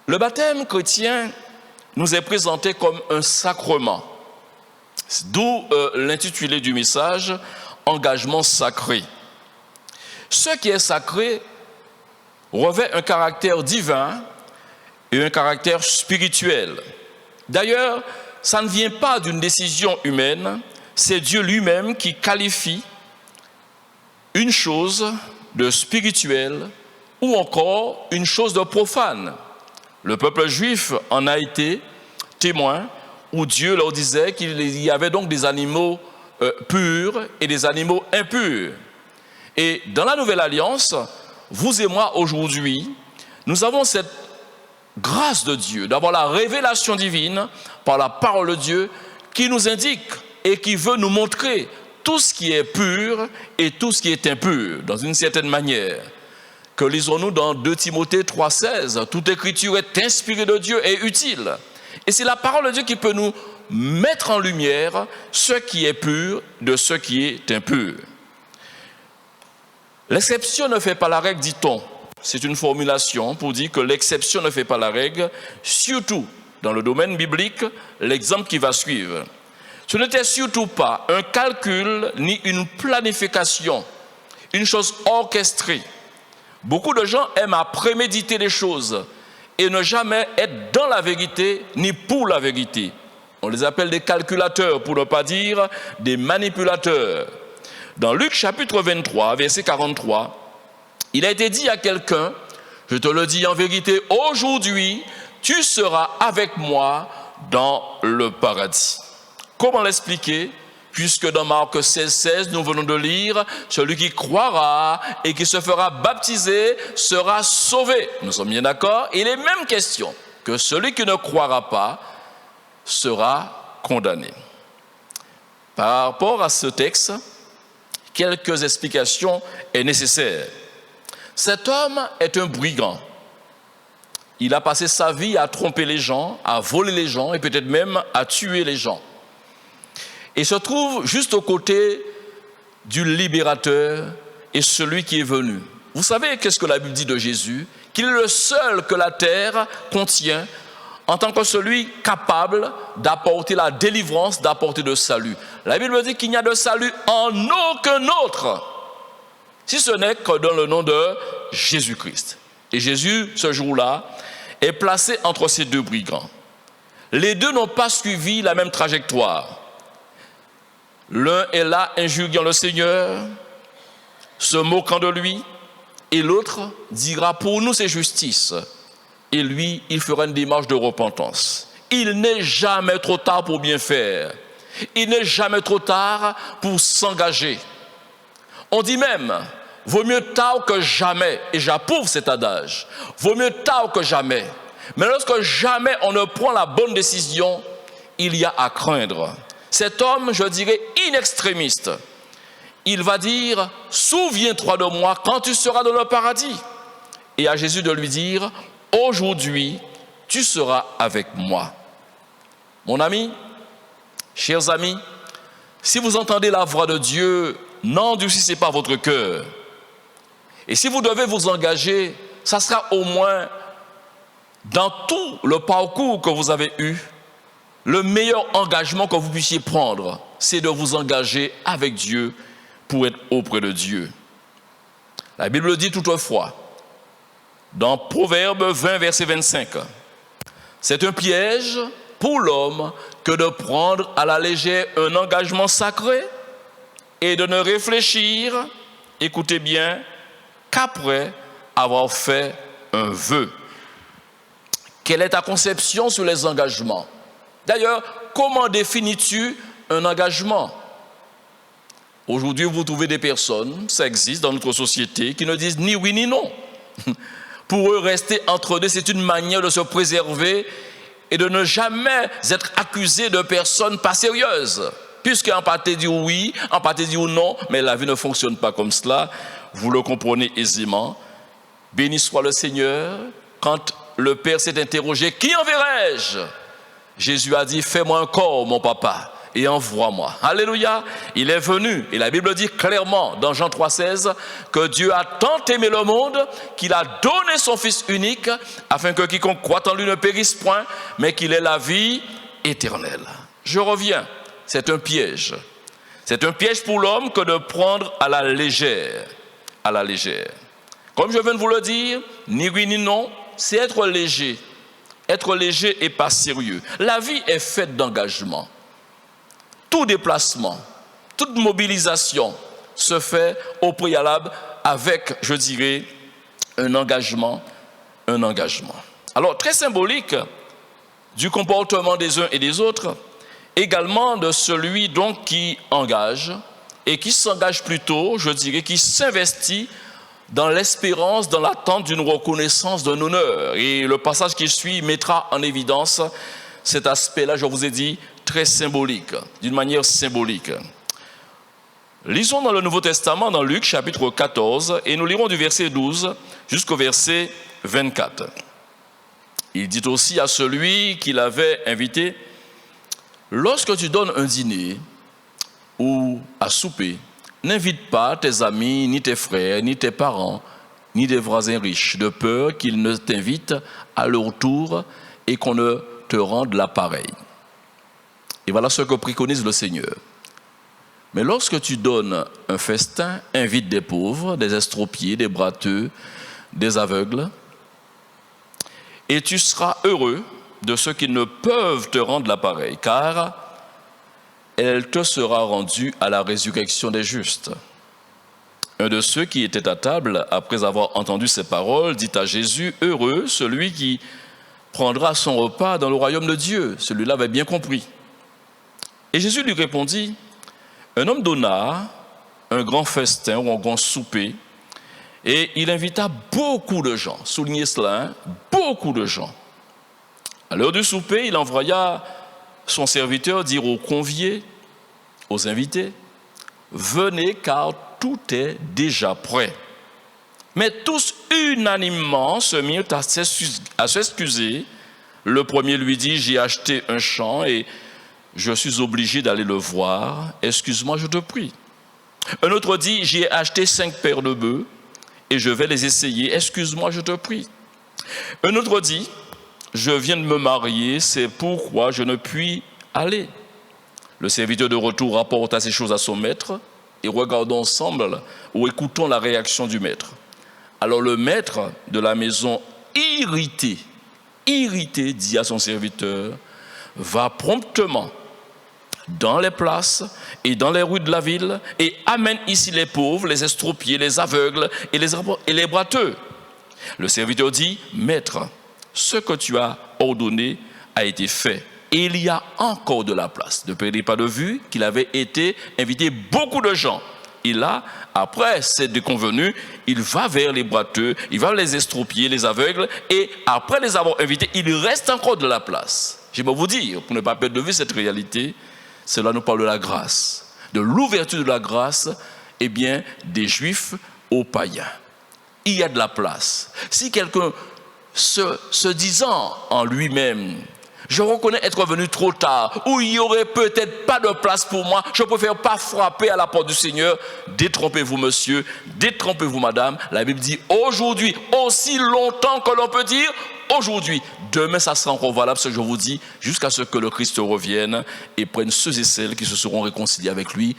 Le baptême chrétien nous est présenté comme un sacrement, d'où l'intitulé du message, engagement sacré. Ce qui est sacré revêt un caractère divin et un caractère spirituel. D'ailleurs, ça ne vient pas d'une décision humaine, c'est Dieu lui-même qui qualifie une chose de spirituelle ou encore une chose de profane. Le peuple juif en a été témoin, où Dieu leur disait qu'il y avait donc des animaux purs et des animaux impurs. Et dans la Nouvelle Alliance, vous et moi aujourd'hui, nous avons cette grâce de Dieu, d'avoir la révélation divine par la parole de Dieu qui nous indique et qui veut nous montrer tout ce qui est pur et tout ce qui est impur, dans une certaine manière. Que lisons-nous dans 2 Timothée 3,16 ? Toute écriture est inspirée de Dieu et utile. Et c'est la parole de Dieu qui peut nous mettre en lumière ce qui est pur de ce qui est impur. L'exception ne fait pas la règle, dit-on. C'est une formulation pour dire que l'exception ne fait pas la règle, surtout dans le domaine biblique, l'exemple qui va suivre. Ce n'était surtout pas un calcul ni une planification, une chose orchestrée. Beaucoup de gens aiment à préméditer les choses et ne jamais être dans la vérité ni pour la vérité. On les appelle des calculateurs, pour ne pas dire des manipulateurs. Dans Luc chapitre 23, verset 43, il a été dit à quelqu'un, je te le dis en vérité, aujourd'hui, tu seras avec moi dans le paradis. Comment l'expliquer ? Puisque dans Marc 16,16, nous venons de lire, celui qui croira et qui se fera baptiser sera sauvé. Nous sommes bien d'accord ? Il est même question que celui qui ne croira pas sera condamné. Par rapport à ce texte, quelques explications sont nécessaires. Cet homme est un brigand. Il a passé sa vie à tromper les gens, à voler les gens et peut-être même à tuer les gens. Et se trouve juste aux côtés du libérateur et celui qui est venu. Vous savez qu'est-ce que la Bible dit de Jésus ? Qu'il est le seul que la terre contient en tant que celui capable d'apporter la délivrance, d'apporter le salut. La Bible dit qu'il n'y a de salut en aucun autre, si ce n'est que dans le nom de Jésus-Christ. Et Jésus, ce jour-là, est placé entre ces deux brigands. Les deux n'ont pas suivi la même trajectoire. L'un est là injuriant le Seigneur, se moquant de lui, et l'autre dira pour nous c'est justice. Et lui, il fera une démarche de repentance. Il n'est jamais trop tard pour bien faire. Il n'est jamais trop tard pour s'engager. On dit même, vaut mieux tard que jamais, et j'approuve cet adage, vaut mieux tard que jamais. Mais lorsque jamais on ne prend la bonne décision, il y a à craindre. Cet homme, je dirais, inextrémiste, il va dire, souviens-toi de moi quand tu seras dans le paradis. Et à Jésus de lui dire, aujourd'hui, tu seras avec moi. Mon ami, chers amis, si vous entendez la voix de Dieu, n'endurcissez pas votre cœur. Et si vous devez vous engager, ça sera au moins dans tout le parcours que vous avez eu, le meilleur engagement que vous puissiez prendre, c'est de vous engager avec Dieu pour être auprès de Dieu. La Bible dit toutefois, dans Proverbe 20, verset 25, c'est un piège pour l'homme que de prendre à la légère un engagement sacré et de ne réfléchir, écoutez bien, qu'après avoir fait un vœu. Quelle est ta conception sur les engagements ? D'ailleurs, comment définis-tu un engagement ? Aujourd'hui, vous trouvez des personnes, ça existe dans notre société, qui ne disent ni oui ni non. Pour eux, rester entre deux, c'est une manière de se préserver et de ne jamais être accusé de personnes pas sérieuses. Puisqu'en partie dit oui, en partie dit non, mais la vie ne fonctionne pas comme cela. Vous le comprenez aisément. Béni soit le Seigneur. Quand le Père s'est interrogé, qui enverrai-je ? Jésus a dit, fais-moi un corps, mon papa, et envoie-moi. Alléluia. Il est venu, et la Bible dit clairement dans Jean 3,16 que Dieu a tant aimé le monde qu'il a donné son Fils unique afin que quiconque croit en lui ne périsse point, mais qu'il ait la vie éternelle. Je reviens, c'est un piège. C'est un piège pour l'homme que de prendre à la légère. À la légère. Comme je viens de vous le dire, ni oui ni non, c'est être léger. être léger et pas sérieux. La vie est faite d'engagement. Tout déplacement, toute mobilisation se fait au préalable avec, je dirais, un engagement. Alors, très symbolique du comportement des uns et des autres, également de celui donc qui engage et qui s'engage plutôt, je dirais, qui s'investit dans l'espérance, dans l'attente d'une reconnaissance, d'un honneur. Et le passage qui suit mettra en évidence cet aspect-là, je vous ai dit, très symbolique, d'une manière symbolique. Lisons dans le Nouveau Testament, dans Luc chapitre 14, et nous lirons du verset 12 jusqu'au verset 24. Il dit aussi à celui qui l'avait invité, « Lorsque tu donnes un dîner ou à souper, n'invite pas tes amis, ni tes frères, ni tes parents, ni des voisins riches, de peur qu'ils ne t'invitent à leur tour et qu'on ne te rende l'appareil. » Et voilà ce que préconise le Seigneur. « Mais lorsque tu donnes un festin, invite des pauvres, des estropiés, des boiteux, des aveugles, et tu seras heureux de ceux qui ne peuvent te rendre l'appareil, car elle te sera rendue à la résurrection des justes. » Un de ceux qui étaient à table, après avoir entendu ces paroles, dit à Jésus, « Heureux celui qui prendra son repas dans le royaume de Dieu. » Celui-là avait bien compris. Et Jésus lui répondit, « Un homme donna un grand festin ou un grand souper, et il invita beaucoup de gens. » Soulignez cela, hein, beaucoup de gens. À l'heure du souper, il envoya son serviteur dire aux conviés, aux invités, « Venez car tout est déjà prêt. » Mais tous unanimement se mirent à s'excuser. Le premier lui dit, « J'ai acheté un champ et je suis obligé d'aller le voir. Excuse-moi, je te prie. » Un autre dit, « J'ai acheté 5 paires de bœufs et je vais les essayer. Excuse-moi, je te prie. » Un autre dit, « Je viens de me marier, c'est pourquoi je ne puis aller. » Le serviteur de retour rapporta ces choses à son maître et regardons ensemble ou écoutons la réaction du maître. Alors le maître de la maison, irrité, dit à son serviteur, « Va promptement dans les places et dans les rues de la ville et amène ici les pauvres, les estropiés, les aveugles et les boiteux. » Le serviteur dit, « Maître, ce que tu as ordonné a été fait et il y a encore de la place. » Ne perdez pas de vue qu'il avait été invité beaucoup de gens. Et là, après cette déconvenue, il va vers les boiteux, il va vers les estropiés, les aveugles, et après les avoir invités, il reste encore de la place. Je vais vous dire, pour ne pas perdre de vue cette réalité, cela nous parle de la grâce, de l'ouverture de la grâce, eh bien, des Juifs aux païens. Il y a de la place. Si quelqu'un se disant en lui-même, je reconnais être venu trop tard, ou il n'y aurait peut-être pas de place pour moi, je préfère pas frapper à la porte du Seigneur. Détrompez-vous monsieur, détrompez-vous madame. La Bible dit aujourd'hui, aussi longtemps que l'on peut dire aujourd'hui. Demain ça sera encore valable, ce que je vous dis, jusqu'à ce que le Christ revienne et prenne ceux et celles qui se seront réconciliés avec lui.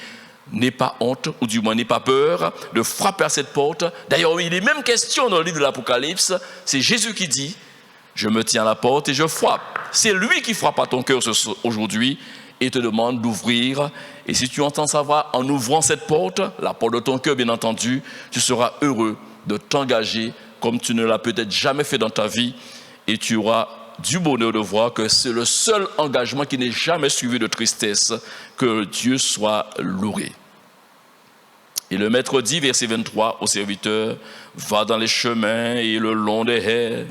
N'aie pas honte, ou du moins n'aie pas peur de frapper à cette porte. D'ailleurs, il est même question dans le livre de l'Apocalypse, c'est Jésus qui dit, je me tiens à la porte et je frappe. C'est lui qui frappe à ton cœur aujourd'hui et te demande d'ouvrir. Et si tu entends sa voix en ouvrant cette porte, la porte de ton cœur bien entendu, tu seras heureux de t'engager comme tu ne l'as peut-être jamais fait dans ta vie. Et tu auras du bonheur de voir que c'est le seul engagement qui n'est jamais suivi de tristesse. Que Dieu soit loué. Et le maître dit, verset 23, au serviteur, va dans les chemins et le long des haies,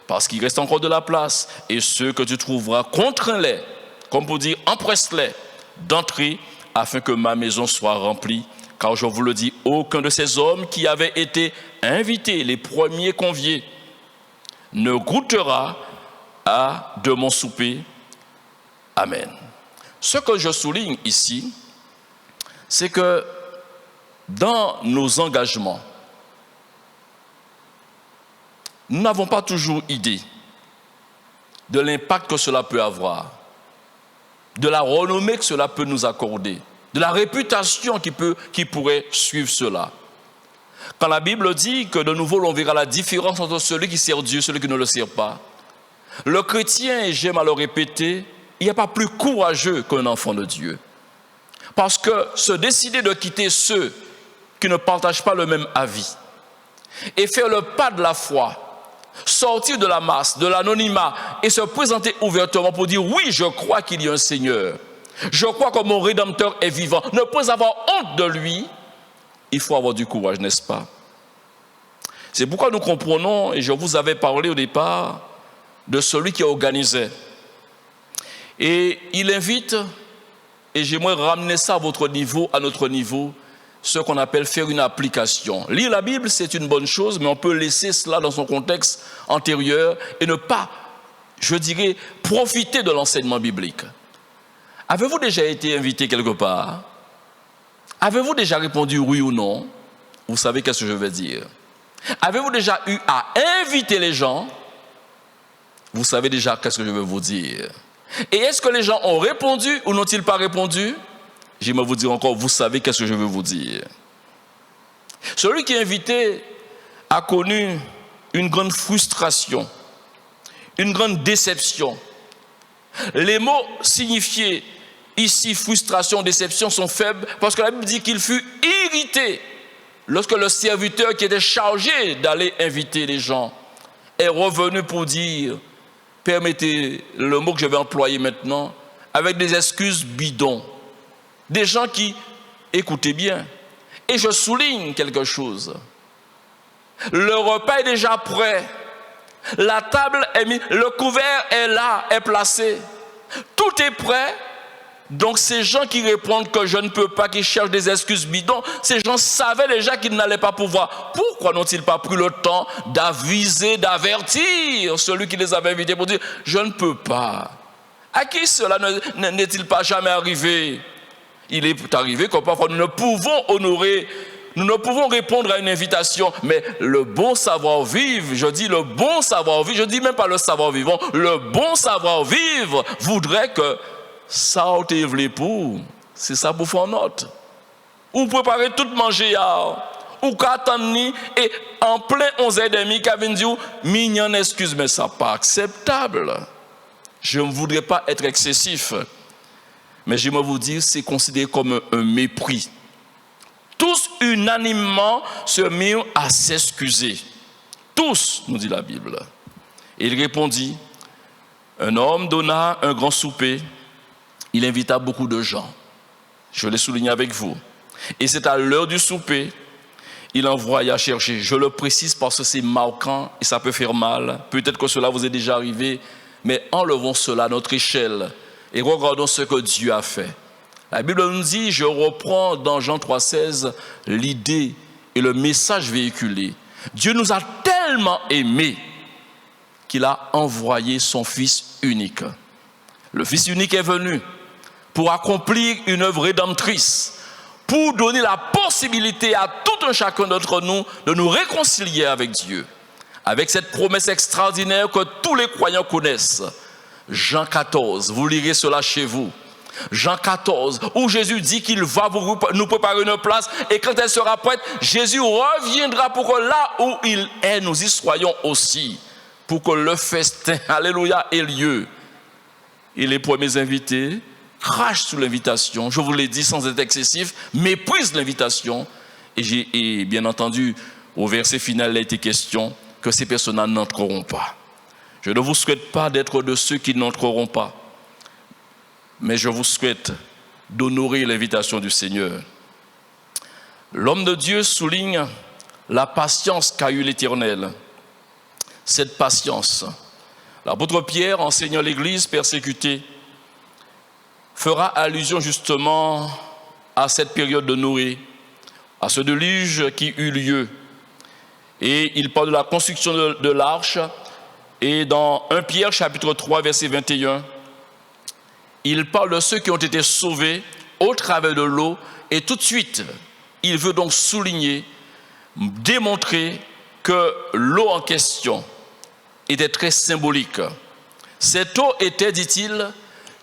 parce qu'il reste encore de la place, et ceux que tu trouveras, contrains-les, comme pour dire, empresse-les d'entrer, afin que ma maison soit remplie. Car je vous le dis, aucun de ces hommes qui avaient été invités, les premiers conviés, ne goûtera à de mon souper. Amen. Ce que je souligne ici, c'est que dans nos engagements, nous n'avons pas toujours idée de l'impact que cela peut avoir, de la renommée que cela peut nous accorder, de la réputation qui pourrait suivre cela. Quand la Bible dit que de nouveau l'on verra la différence entre celui qui sert Dieu et celui qui ne le sert pas, Le chrétien, et j'aime à le répéter, il n'y a pas plus courageux qu'un enfant de Dieu. Parce que se décider de quitter ceux qui ne partagent pas le même avis et faire le pas de la foi, sortir de la masse, de l'anonymat et se présenter ouvertement pour dire oui, je crois qu'il y a un Seigneur. Je crois que mon Rédempteur est vivant. Ne pas avoir honte de lui, il faut avoir du courage, n'est-ce pas? C'est pourquoi nous comprenons, et je vous avais parlé au départ, de celui qui organisait. Et il invite, et j'aimerais ramener ça à votre niveau, à notre niveau, ce qu'on appelle faire une application. Lire la Bible, c'est une bonne chose, mais on peut laisser cela dans son contexte antérieur et ne pas, je dirais, profiter de l'enseignement biblique. Avez-vous déjà été invité quelque part? Avez-vous déjà répondu oui ou non? Vous savez qu'est-ce que je veux dire. Avez-vous déjà eu à inviter les gens? Vous savez déjà qu'est-ce que je veux vous dire. Et est-ce que les gens ont répondu ou n'ont-ils pas répondu? J'aimerais vous dire encore, vous savez qu'est-ce que je veux vous dire. Celui qui est invité a connu une grande frustration, une grande déception. Les mots signifiés ici, frustration, déception, sont faibles parce que la Bible dit qu'il fut irrité lorsque le serviteur qui était chargé d'aller inviter les gens est revenu pour dire, permettez le mot que je vais employer maintenant, avec des excuses bidons. Des gens qui, écoutez bien, et je souligne quelque chose, le repas est déjà prêt, la table est mise, le couvert est là, est placé, tout est prêt. Donc ces gens qui répondent que je ne peux pas, qui cherchent des excuses bidons, ces gens savaient déjà qu'ils n'allaient pas pouvoir. Pourquoi n'ont-ils pas pris le temps d'aviser, d'avertir celui qui les avait invités pour dire je ne peux pas? À qui cela n'est-il pas jamais arrivé? Il est arrivé que parfois nous ne pouvons honorer, nous ne pouvons répondre à une invitation, mais le bon savoir-vivre, je dis le bon savoir-vivre, je dis même pas le savoir-vivant, le bon savoir-vivre voudrait que ça a été voulu pour, c'est ça pour faire note. Ou préparer tout manger, ou qu'attendre, et en plein 11h30, qui vient dire, mignon excuse, mais ça n'est pas acceptable. Je ne voudrais pas être excessif, mais je vais vous dire, c'est considéré comme un mépris. Tous unanimement se mirent à s'excuser. Tous, nous dit la Bible. Et il répondit, un homme donna un grand souper. Il invita beaucoup de gens. Je l'ai souligné avec vous. Et c'est à l'heure du souper, il envoya chercher. Je le précise parce que c'est marquant et ça peut faire mal. Peut-être que cela vous est déjà arrivé, mais enlevons cela à notre échelle et regardons ce que Dieu a fait. La Bible nous dit, je reprends dans Jean 3,16 l'idée et le message véhiculé. Dieu nous a tellement aimés qu'il a envoyé son Fils unique. Le Fils unique est venu pour accomplir une œuvre rédemptrice, pour donner la possibilité à tout un chacun d'entre nous de nous réconcilier avec Dieu. Avec cette promesse extraordinaire que tous les croyants connaissent. Jean 14, vous lirez cela chez vous. Jean 14, où Jésus dit qu'il va nous préparer une place et quand elle sera prête, Jésus reviendra pour que là où il est, nous y soyons aussi. Pour que le festin, alléluia, ait lieu. Et les premiers invités crachent sous l'invitation, je vous l'ai dit sans être excessif, méprisent l'invitation. Et bien entendu, au verset final, il a été question que ces personnes n'entreront pas. Je ne vous souhaite pas d'être de ceux qui n'entreront pas, mais je vous souhaite d'honorer l'invitation du Seigneur. L'homme de Dieu souligne la patience qu'a eue l'Éternel. Cette patience, l'apôtre Pierre, enseignant l'Église persécutée, fera allusion justement à cette période de Noé, à ce déluge qui eut lieu. Et il parle de la construction de l'arche. Et dans 1 Pierre chapitre 3 verset 21, il parle de ceux qui ont été sauvés au travers de l'eau. Et tout de suite, il veut donc souligner, démontrer que l'eau en question était très symbolique. Cette eau était, dit-il,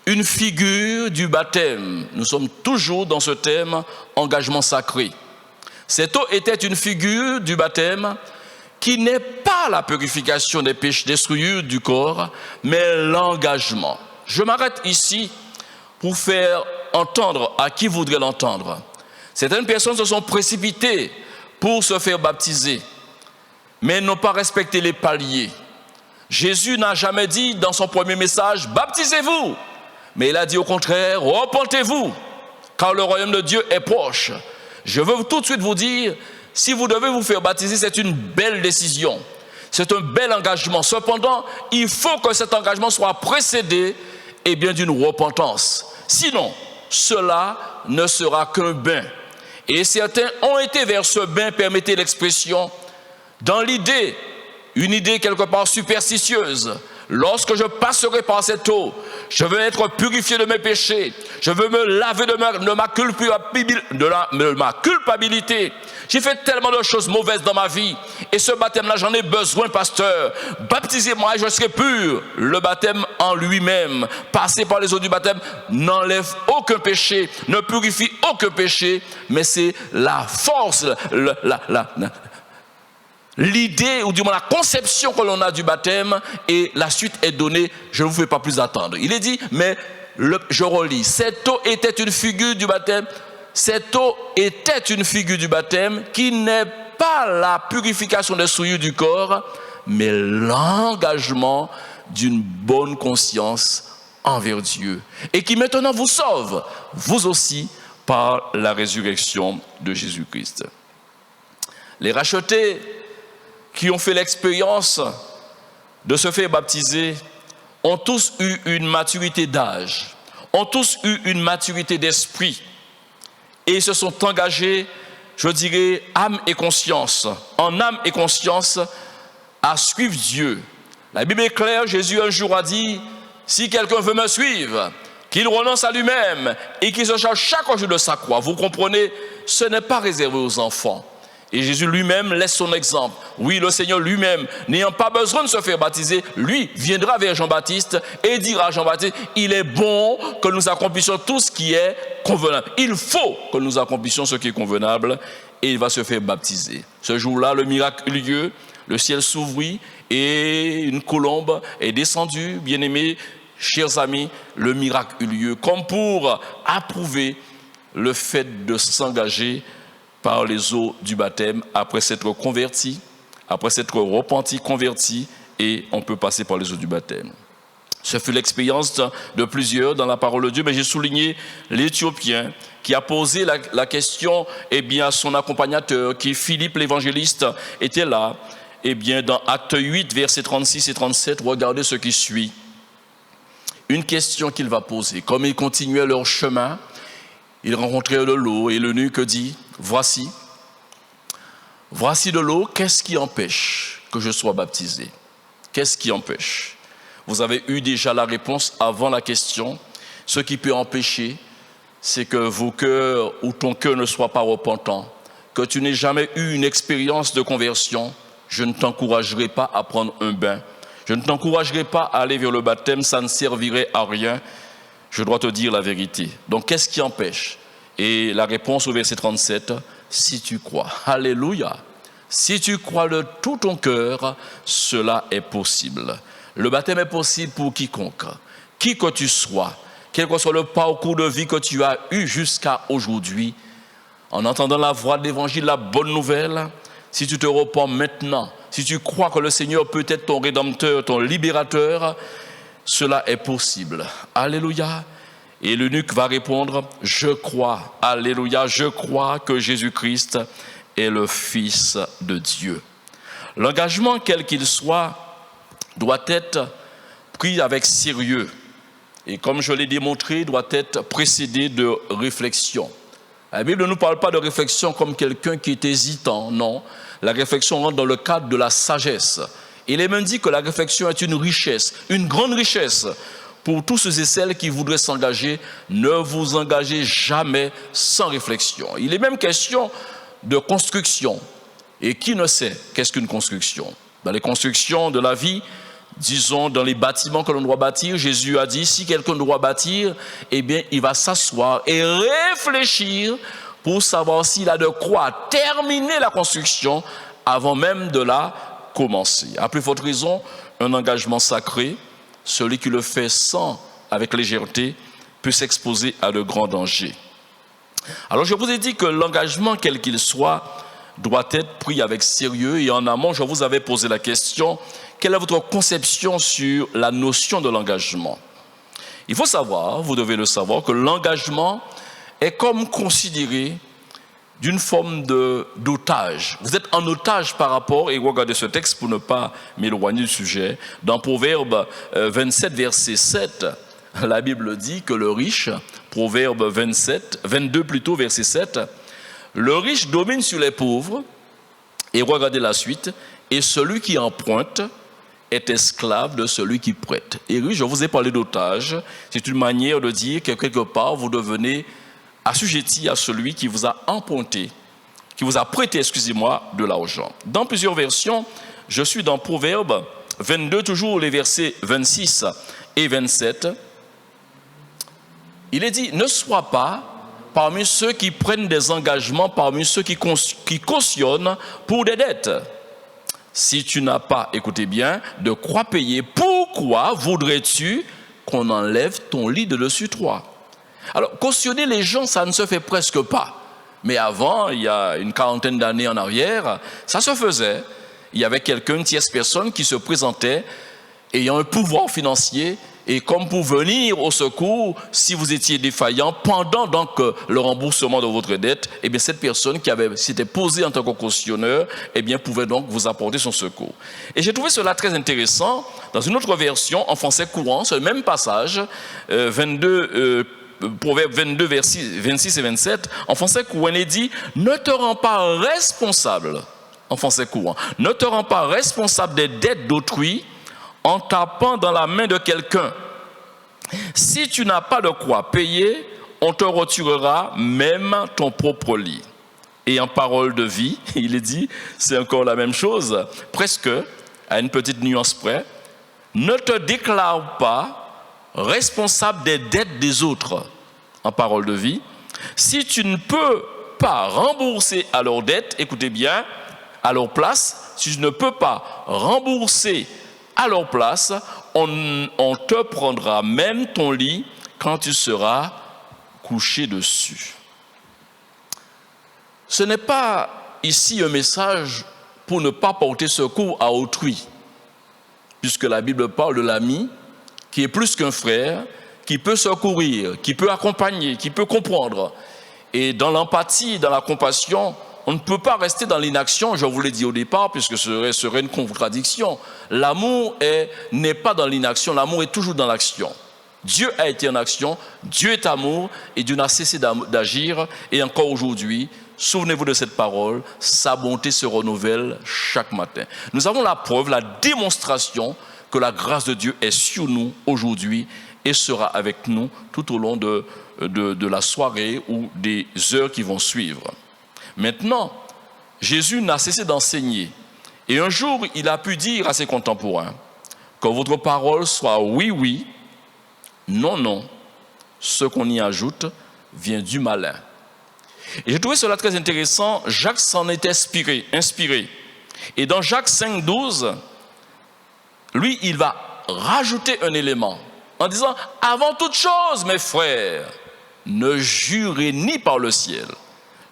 une figure du baptême. Nous sommes toujours dans ce thème engagement sacré. Cette eau était une figure du baptême qui n'est pas la purification des péchés, des souillures du corps, mais l'engagement. Je m'arrête ici pour faire entendre à qui voudrait l'entendre. Certaines personnes se sont précipitées pour se faire baptiser, mais n'ont pas respecté les paliers. Jésus n'a jamais dit dans son premier message, baptisez-vous, mais il a dit au contraire, repentez-vous, car le royaume de Dieu est proche. Je veux tout de suite vous dire, si vous devez vous faire baptiser, c'est une belle décision, c'est un bel engagement. Cependant, il faut que cet engagement soit précédé d'une repentance. Sinon, cela ne sera qu'un bain. Et certains ont été vers ce bain, permettez l'expression, dans l'idée, une idée quelque part superstitieuse. Lorsque je passerai par cette eau, je veux être purifié de mes péchés. Je veux me laver de ma culpabilité. J'ai fait tellement de choses mauvaises dans ma vie. Et ce baptême-là, j'en ai besoin, pasteur. Baptisez-moi et je serai pur. Le baptême en lui-même, passer par les eaux du baptême, n'enlève aucun péché, ne purifie aucun péché. Mais c'est la force, l'idée, ou du moins la conception que l'on a du baptême, et la suite est donnée, je ne vous fais pas plus attendre. Il est dit, mais je relis, cette eau était une figure du baptême, cette eau était une figure du baptême qui n'est pas la purification des souillures du corps, mais l'engagement d'une bonne conscience envers Dieu, et qui maintenant vous sauve, vous aussi, par la résurrection de Jésus-Christ. Les rachetés qui ont fait l'expérience de se faire baptiser ont tous eu une maturité d'âge, ont tous eu une maturité d'esprit et se sont engagés, je dirais, âme et conscience, en âme et conscience, à suivre Dieu. La Bible est claire, Jésus un jour a dit, si quelqu'un veut me suivre, qu'il renonce à lui-même et qu'il se charge chaque jour de sa croix. Vous comprenez, ce n'est pas réservé aux enfants. Et Jésus lui-même laisse son exemple. Oui, le Seigneur lui-même, n'ayant pas besoin de se faire baptiser, lui viendra vers Jean-Baptiste et dira à Jean-Baptiste, il est bon que nous accomplissions tout ce qui est convenable. Il faut que nous accomplissions ce qui est convenable, et il va se faire baptiser. Ce jour-là, le miracle eut lieu, le ciel s'ouvrit et une colombe est descendue. Bien-aimés, chers amis, le miracle eut lieu, comme pour approuver le fait de s'engager par les eaux du baptême, après s'être converti, après s'être repenti, converti, et on peut passer par les eaux du baptême. Ce fut l'expérience de plusieurs dans la parole de Dieu, mais j'ai souligné l'Éthiopien qui a posé la question à son accompagnateur, qui Philippe l'évangéliste était là, dans Acte 8, versets 36 et 37, regardez ce qui suit. Une question qu'il va poser. Comme ils continuaient leur chemin, ils rencontrèrent de l'eau, et l'eunuque dit, voici de l'eau, qu'est-ce qui empêche que je sois baptisé? Qu'est-ce qui empêche? Vous avez eu déjà la réponse avant la question. Ce qui peut empêcher, c'est que vos cœurs ou ton cœur ne soit pas repentant, que tu n'aies jamais eu une expérience de conversion. Je ne t'encouragerai pas à prendre un bain. Je ne t'encouragerai pas à aller vers le baptême, ça ne servirait à rien. Je dois te dire la vérité. Donc, qu'est-ce qui empêche? Et la réponse au verset 37, si tu crois. Alléluia. Si tu crois de tout ton cœur, cela est possible. Le baptême est possible pour quiconque. Qui que tu sois, quel que soit le parcours de vie que tu as eu jusqu'à aujourd'hui, en entendant la voix de l'évangile, la bonne nouvelle, si tu te repens maintenant, si tu crois que le Seigneur peut être ton rédempteur, ton libérateur, cela est possible. Alléluia. Et l'eunuque va répondre, je crois, alléluia, je crois que Jésus-Christ est le Fils de Dieu. L'engagement, quel qu'il soit, doit être pris avec sérieux. Et comme je l'ai démontré, doit être précédé de réflexion. La Bible ne nous parle pas de réflexion comme quelqu'un qui est hésitant, non. La réflexion rentre dans le cadre de la sagesse. Il est même dit que la réflexion est une richesse, une grande richesse. Pour tous ceux et celles qui voudraient s'engager, ne vous engagez jamais sans réflexion. Il est même question de construction. Et qui ne sait qu'est-ce qu'une construction? Dans les constructions de la vie, disons dans les bâtiments que l'on doit bâtir, Jésus a dit, si quelqu'un doit bâtir, il va s'asseoir et réfléchir pour savoir s'il a de quoi terminer la construction avant même de la commencer. À plus forte raison, un engagement sacré, celui qui le fait avec légèreté, peut s'exposer à de grands dangers. Alors je vous ai dit que l'engagement, quel qu'il soit, doit être pris avec sérieux. Et en amont, je vous avais posé la question, quelle est votre conception sur la notion de l'engagement? Il faut savoir, vous devez le savoir, que l'engagement est comme considéré d'une forme d'otage. Vous êtes en otage par rapport, et regardez ce texte pour ne pas m'éloigner du sujet, dans Proverbe 27, verset 7, la Bible dit que le riche, Proverbe 22 plutôt, verset 7, le riche domine sur les pauvres, et regardez la suite, et celui qui emprunte est esclave de celui qui prête. Et oui, je vous ai parlé d'otage, c'est une manière de dire que quelque part vous devenez assujetti à celui qui vous a emprunté, qui vous a prêté, de l'argent. Dans plusieurs versions, je suis dans Proverbe 22, toujours les versets 26 et 27, il est dit, ne sois pas parmi ceux qui prennent des engagements, parmi ceux qui cautionnent pour des dettes. Si tu n'as pas, écoutez bien, de quoi payer, pourquoi voudrais-tu qu'on enlève ton lit de dessus toi? Alors, cautionner les gens, ça ne se fait presque pas. Mais avant, il y a une quarantaine d'années en arrière, ça se faisait. Il y avait une tierce personne qui se présentait ayant un pouvoir financier et comme pour venir au secours, si vous étiez défaillant, pendant donc le remboursement de votre dette, eh bien cette personne qui s'était posée en tant que cautionneur, eh bien pouvait donc vous apporter son secours. Et j'ai trouvé cela très intéressant dans une autre version en français courant, c'est le même passage, Proverbe 22, versets 26 et 27, en français courant, il est dit « Ne te rends pas responsable », en français courant, « Ne te rends pas responsable des dettes d'autrui en tapant dans la main de quelqu'un. Si tu n'as pas de quoi payer, on te retirera même ton propre lit. » Et en parole de vie, il est dit, c'est encore la même chose, presque à une petite nuance près, « Ne te déclare pas responsable des dettes des autres. » En parole de vie, si tu ne peux pas rembourser à leurs dettes, écoutez bien, à leur place, si tu ne peux pas rembourser à leur place, on te prendra même ton lit quand tu seras couché dessus. Ce n'est pas ici un message pour ne pas porter secours à autrui, puisque la Bible parle de l'ami qui est plus qu'un frère, qui peut secourir, qui peut accompagner, qui peut comprendre. Et dans l'empathie, dans la compassion, on ne peut pas rester dans l'inaction, je vous l'ai dit au départ, puisque ce serait une contradiction. L'amour n'est pas dans l'inaction, l'amour est toujours dans l'action. Dieu a été en action, Dieu est amour, et Dieu n'a cessé d'agir. Et encore aujourd'hui, souvenez-vous de cette parole, sa bonté se renouvelle chaque matin. Nous avons la preuve, la démonstration que la grâce de Dieu est sur nous aujourd'hui et sera avec nous tout au long de la soirée ou des heures qui vont suivre. Maintenant, Jésus n'a cessé d'enseigner. Et un jour, il a pu dire à ses contemporains que votre parole soit oui, oui, non, non. Ce qu'on y ajoute vient du malin. Et j'ai trouvé cela très intéressant. Jacques s'en est inspiré. Et dans Jacques 5, 12, lui, il va rajouter un élément en disant, avant toute chose, mes frères, ne jurez ni par le ciel.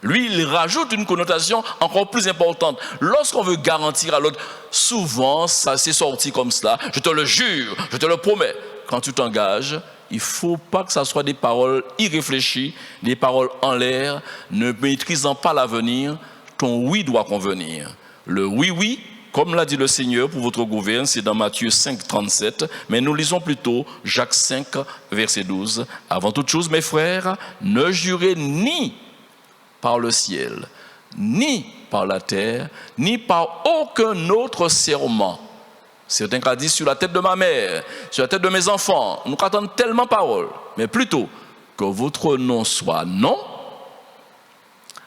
Lui, il rajoute une connotation encore plus importante. Lorsqu'on veut garantir à l'autre, souvent, ça s'est sorti comme cela. Je te le jure, je te le promets. Quand tu t'engages, il ne faut pas que ce soit des paroles irréfléchies, des paroles en l'air, ne maîtrisant pas l'avenir. Ton oui doit convenir. Le oui, oui, comme l'a dit le Seigneur pour votre gouverne, c'est dans Matthieu 5, 37, mais nous lisons plutôt Jacques 5, verset 12. Avant toute chose, mes frères, ne jurez ni par le ciel, ni par la terre, ni par aucun autre serment. Certains qui disent sur la tête de ma mère, sur la tête de mes enfants, nous attendons tellement paroles, mais plutôt que votre nom soit non,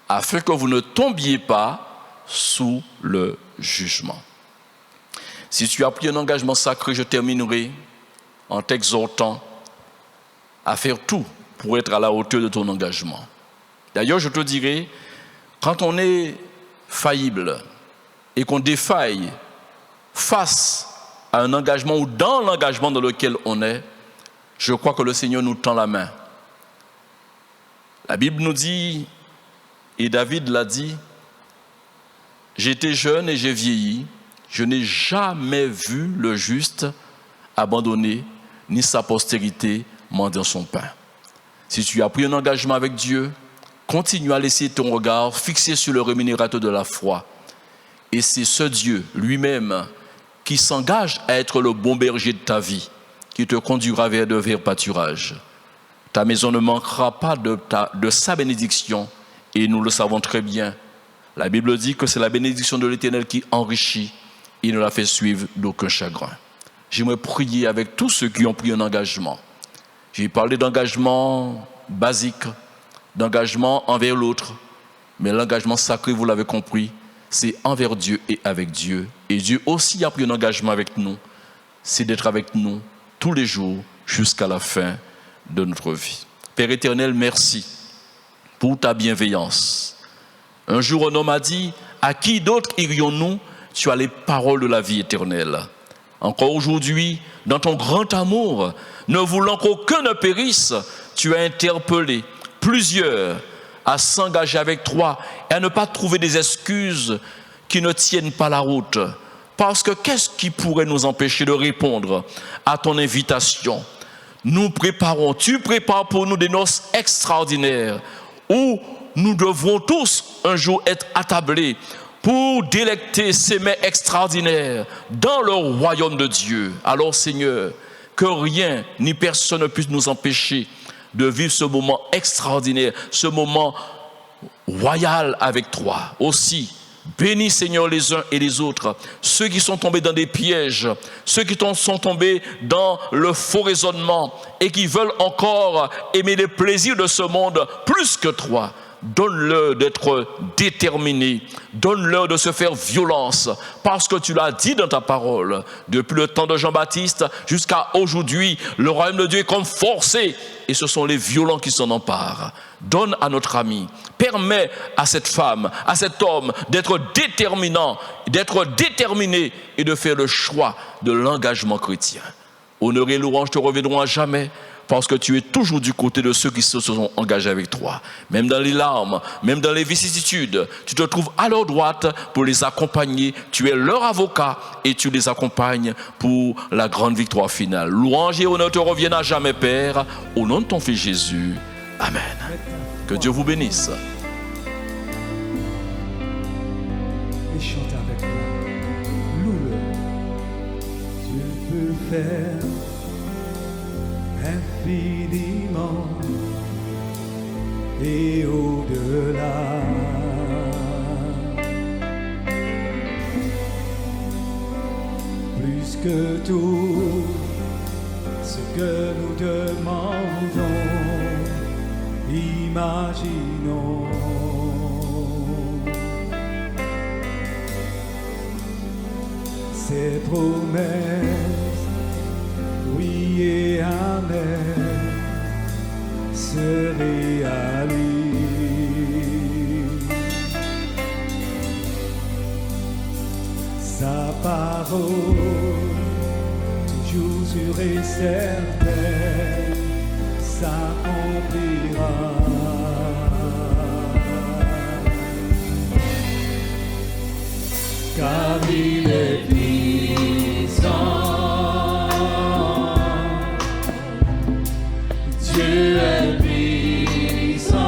afin que vous ne tombiez pas sous le jugement. Si tu as pris un engagement sacré, je terminerai en t'exhortant à faire tout pour être à la hauteur de ton engagement. D'ailleurs, je te dirai, quand on est faillible et qu'on défaille face à un engagement ou dans l'engagement dans lequel on est, je crois que le Seigneur nous tend la main. La Bible nous dit, et David l'a dit, « J'étais jeune et j'ai vieilli, je n'ai jamais vu le juste abandonné, ni sa postérité mendiant son pain. » Si tu as pris un engagement avec Dieu, continue à laisser ton regard fixé sur le rémunérateur de la foi. Et c'est ce Dieu lui-même qui s'engage à être le bon berger de ta vie, qui te conduira vers de verts pâturages. Ta maison ne manquera pas de sa bénédiction, et nous le savons très bien. La Bible dit que c'est la bénédiction de l'Éternel qui enrichit, il ne la fait suivre d'aucun chagrin. J'aimerais prier avec tous ceux qui ont pris un engagement. J'ai parlé d'engagement basique, d'engagement envers l'autre, mais l'engagement sacré, vous l'avez compris, c'est envers Dieu et avec Dieu. Et Dieu aussi a pris un engagement avec nous, c'est d'être avec nous tous les jours jusqu'à la fin de notre vie. Père éternel, merci pour ta bienveillance. Un jour, un homme a dit, à qui d'autre irions-nous? Tu as les paroles de la vie éternelle. Encore aujourd'hui, dans ton grand amour, ne voulant qu'aucun ne périsse, tu as interpellé plusieurs à s'engager avec toi et à ne pas trouver des excuses qui ne tiennent pas la route. Parce que qu'est-ce qui pourrait nous empêcher de répondre à ton invitation? Nous préparons, tu prépares pour nous des noces extraordinaires où nous devrons tous un jour être attablés pour délecter ces mets extraordinaires dans le royaume de Dieu. Alors Seigneur, que rien ni personne ne puisse nous empêcher de vivre ce moment extraordinaire, ce moment royal avec toi. Aussi, bénis Seigneur les uns et les autres, ceux qui sont tombés dans des pièges, ceux qui sont tombés dans le faux raisonnement et qui veulent encore aimer les plaisirs de ce monde plus que toi. Donne-leur d'être déterminés, donne-leur de se faire violence, parce que tu l'as dit dans ta parole. Depuis le temps de Jean-Baptiste jusqu'à aujourd'hui, le royaume de Dieu est comme forcé, et ce sont les violents qui s'en emparent. Donne à notre ami, permets à cette femme, à cet homme d'être déterminant, d'être déterminé et de faire le choix de l'engagement chrétien. Honneur et louange te reviendront à jamais, parce que tu es toujours du côté de ceux qui se sont engagés avec toi. Même dans les larmes, même dans les vicissitudes, tu te trouves à leur droite pour les accompagner. Tu es leur avocat et tu les accompagnes pour la grande victoire finale. Louange et honneur te reviennent à jamais, Père, au nom de ton Fils Jésus. Amen. Que Dieu vous bénisse. Et chante avec moi. Loue-le. Dieu peut faire infiniment et au-delà. Plus que tout ce que nous demandons, imaginons. Ses promesses, oui et amen, se réalisent. Sa parole, toujours sûre et certaine, s'accomplira. Car il est puissant. Dieu est puissant,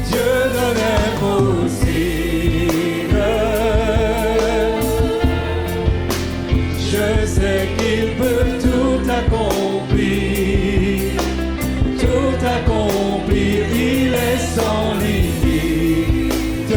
Dieu de l'impossible, je sais qu'il peut tout accomplir, il est sans limite.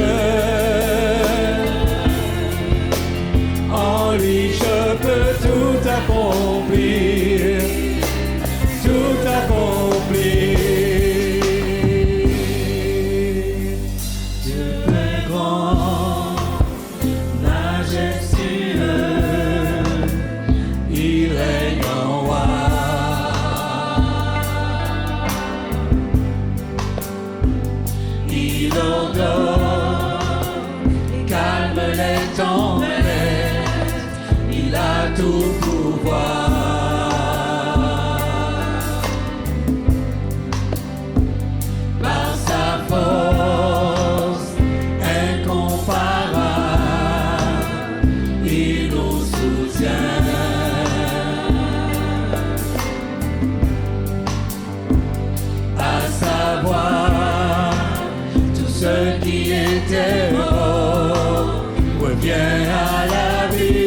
était mort revient à la vie.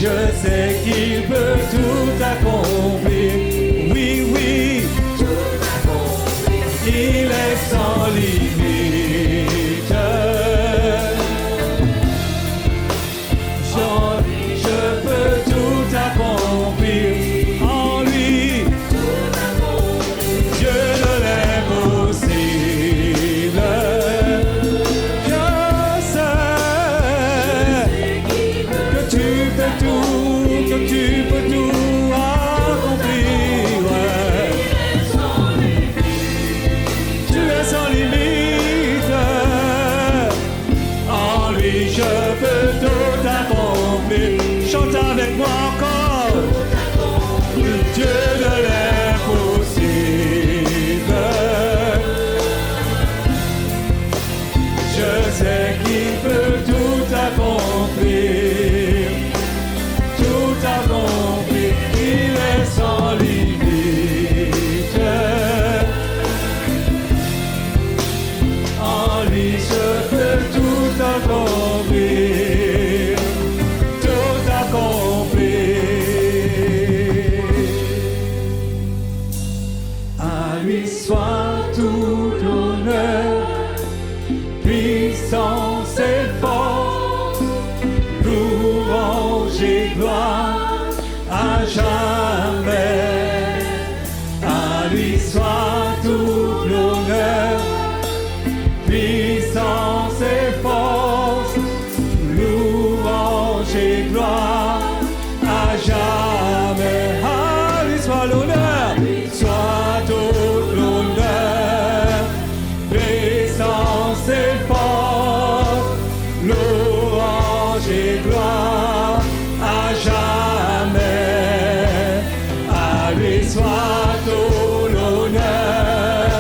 Je sais qu'il peut tout accomplir. Oui, oui, tout accomplir. Il est sans limite. Je peux tout accomplir en lui. Dieu de l'impossible. Je sais que tu peux tout, que tu peux tout accomplir. Tu es sans limite. En lui je peux tout accomplir. Chante avec moi encore. Dieu de l'impossible. Je sais qu'il peut tout accomplir. Tout accomplir. Il est sans limite. En lui je peux tout accomplir. Tout accomplir. À lui soit tout l'honneur, puissance et force, louange et gloire à jamais. À lui soit tout l'honneur, puissance et force, louange et gloire à jamais. À lui soit l'honneur, soit tout l'honneur, puissance et force, louange et gloire à jamais. À lui soit tout l'honneur,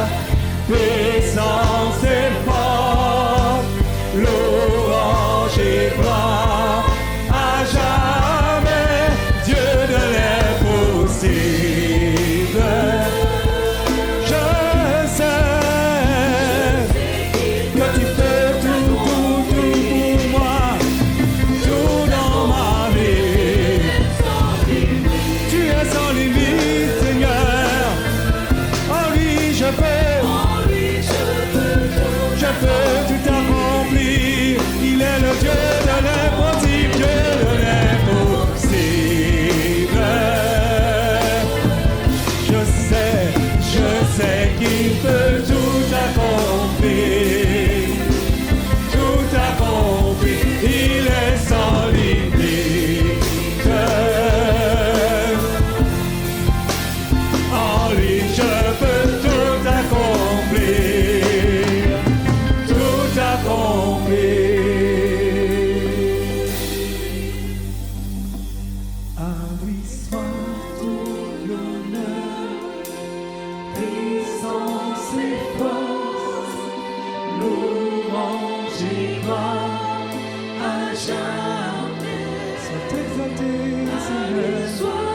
puissance et force, louange et gloire à jamais. Dieu de l'impossible. Je sais que tu peux tout pour moi, tout dans ma vie. Tu es sans limite, Seigneur. En lui je peux tout accomplir. Il est le Dieu de l'impossible, Dieu de l'impossible. Je sais qu'il peut tout accomplir. Tout accomplir. Il est sans limite. En lui je peux tout accomplir. Tout accomplir. À lui soit tout l'honneur, puissance et force, louange et gloire à jamais. Sois exalté, Seigneur.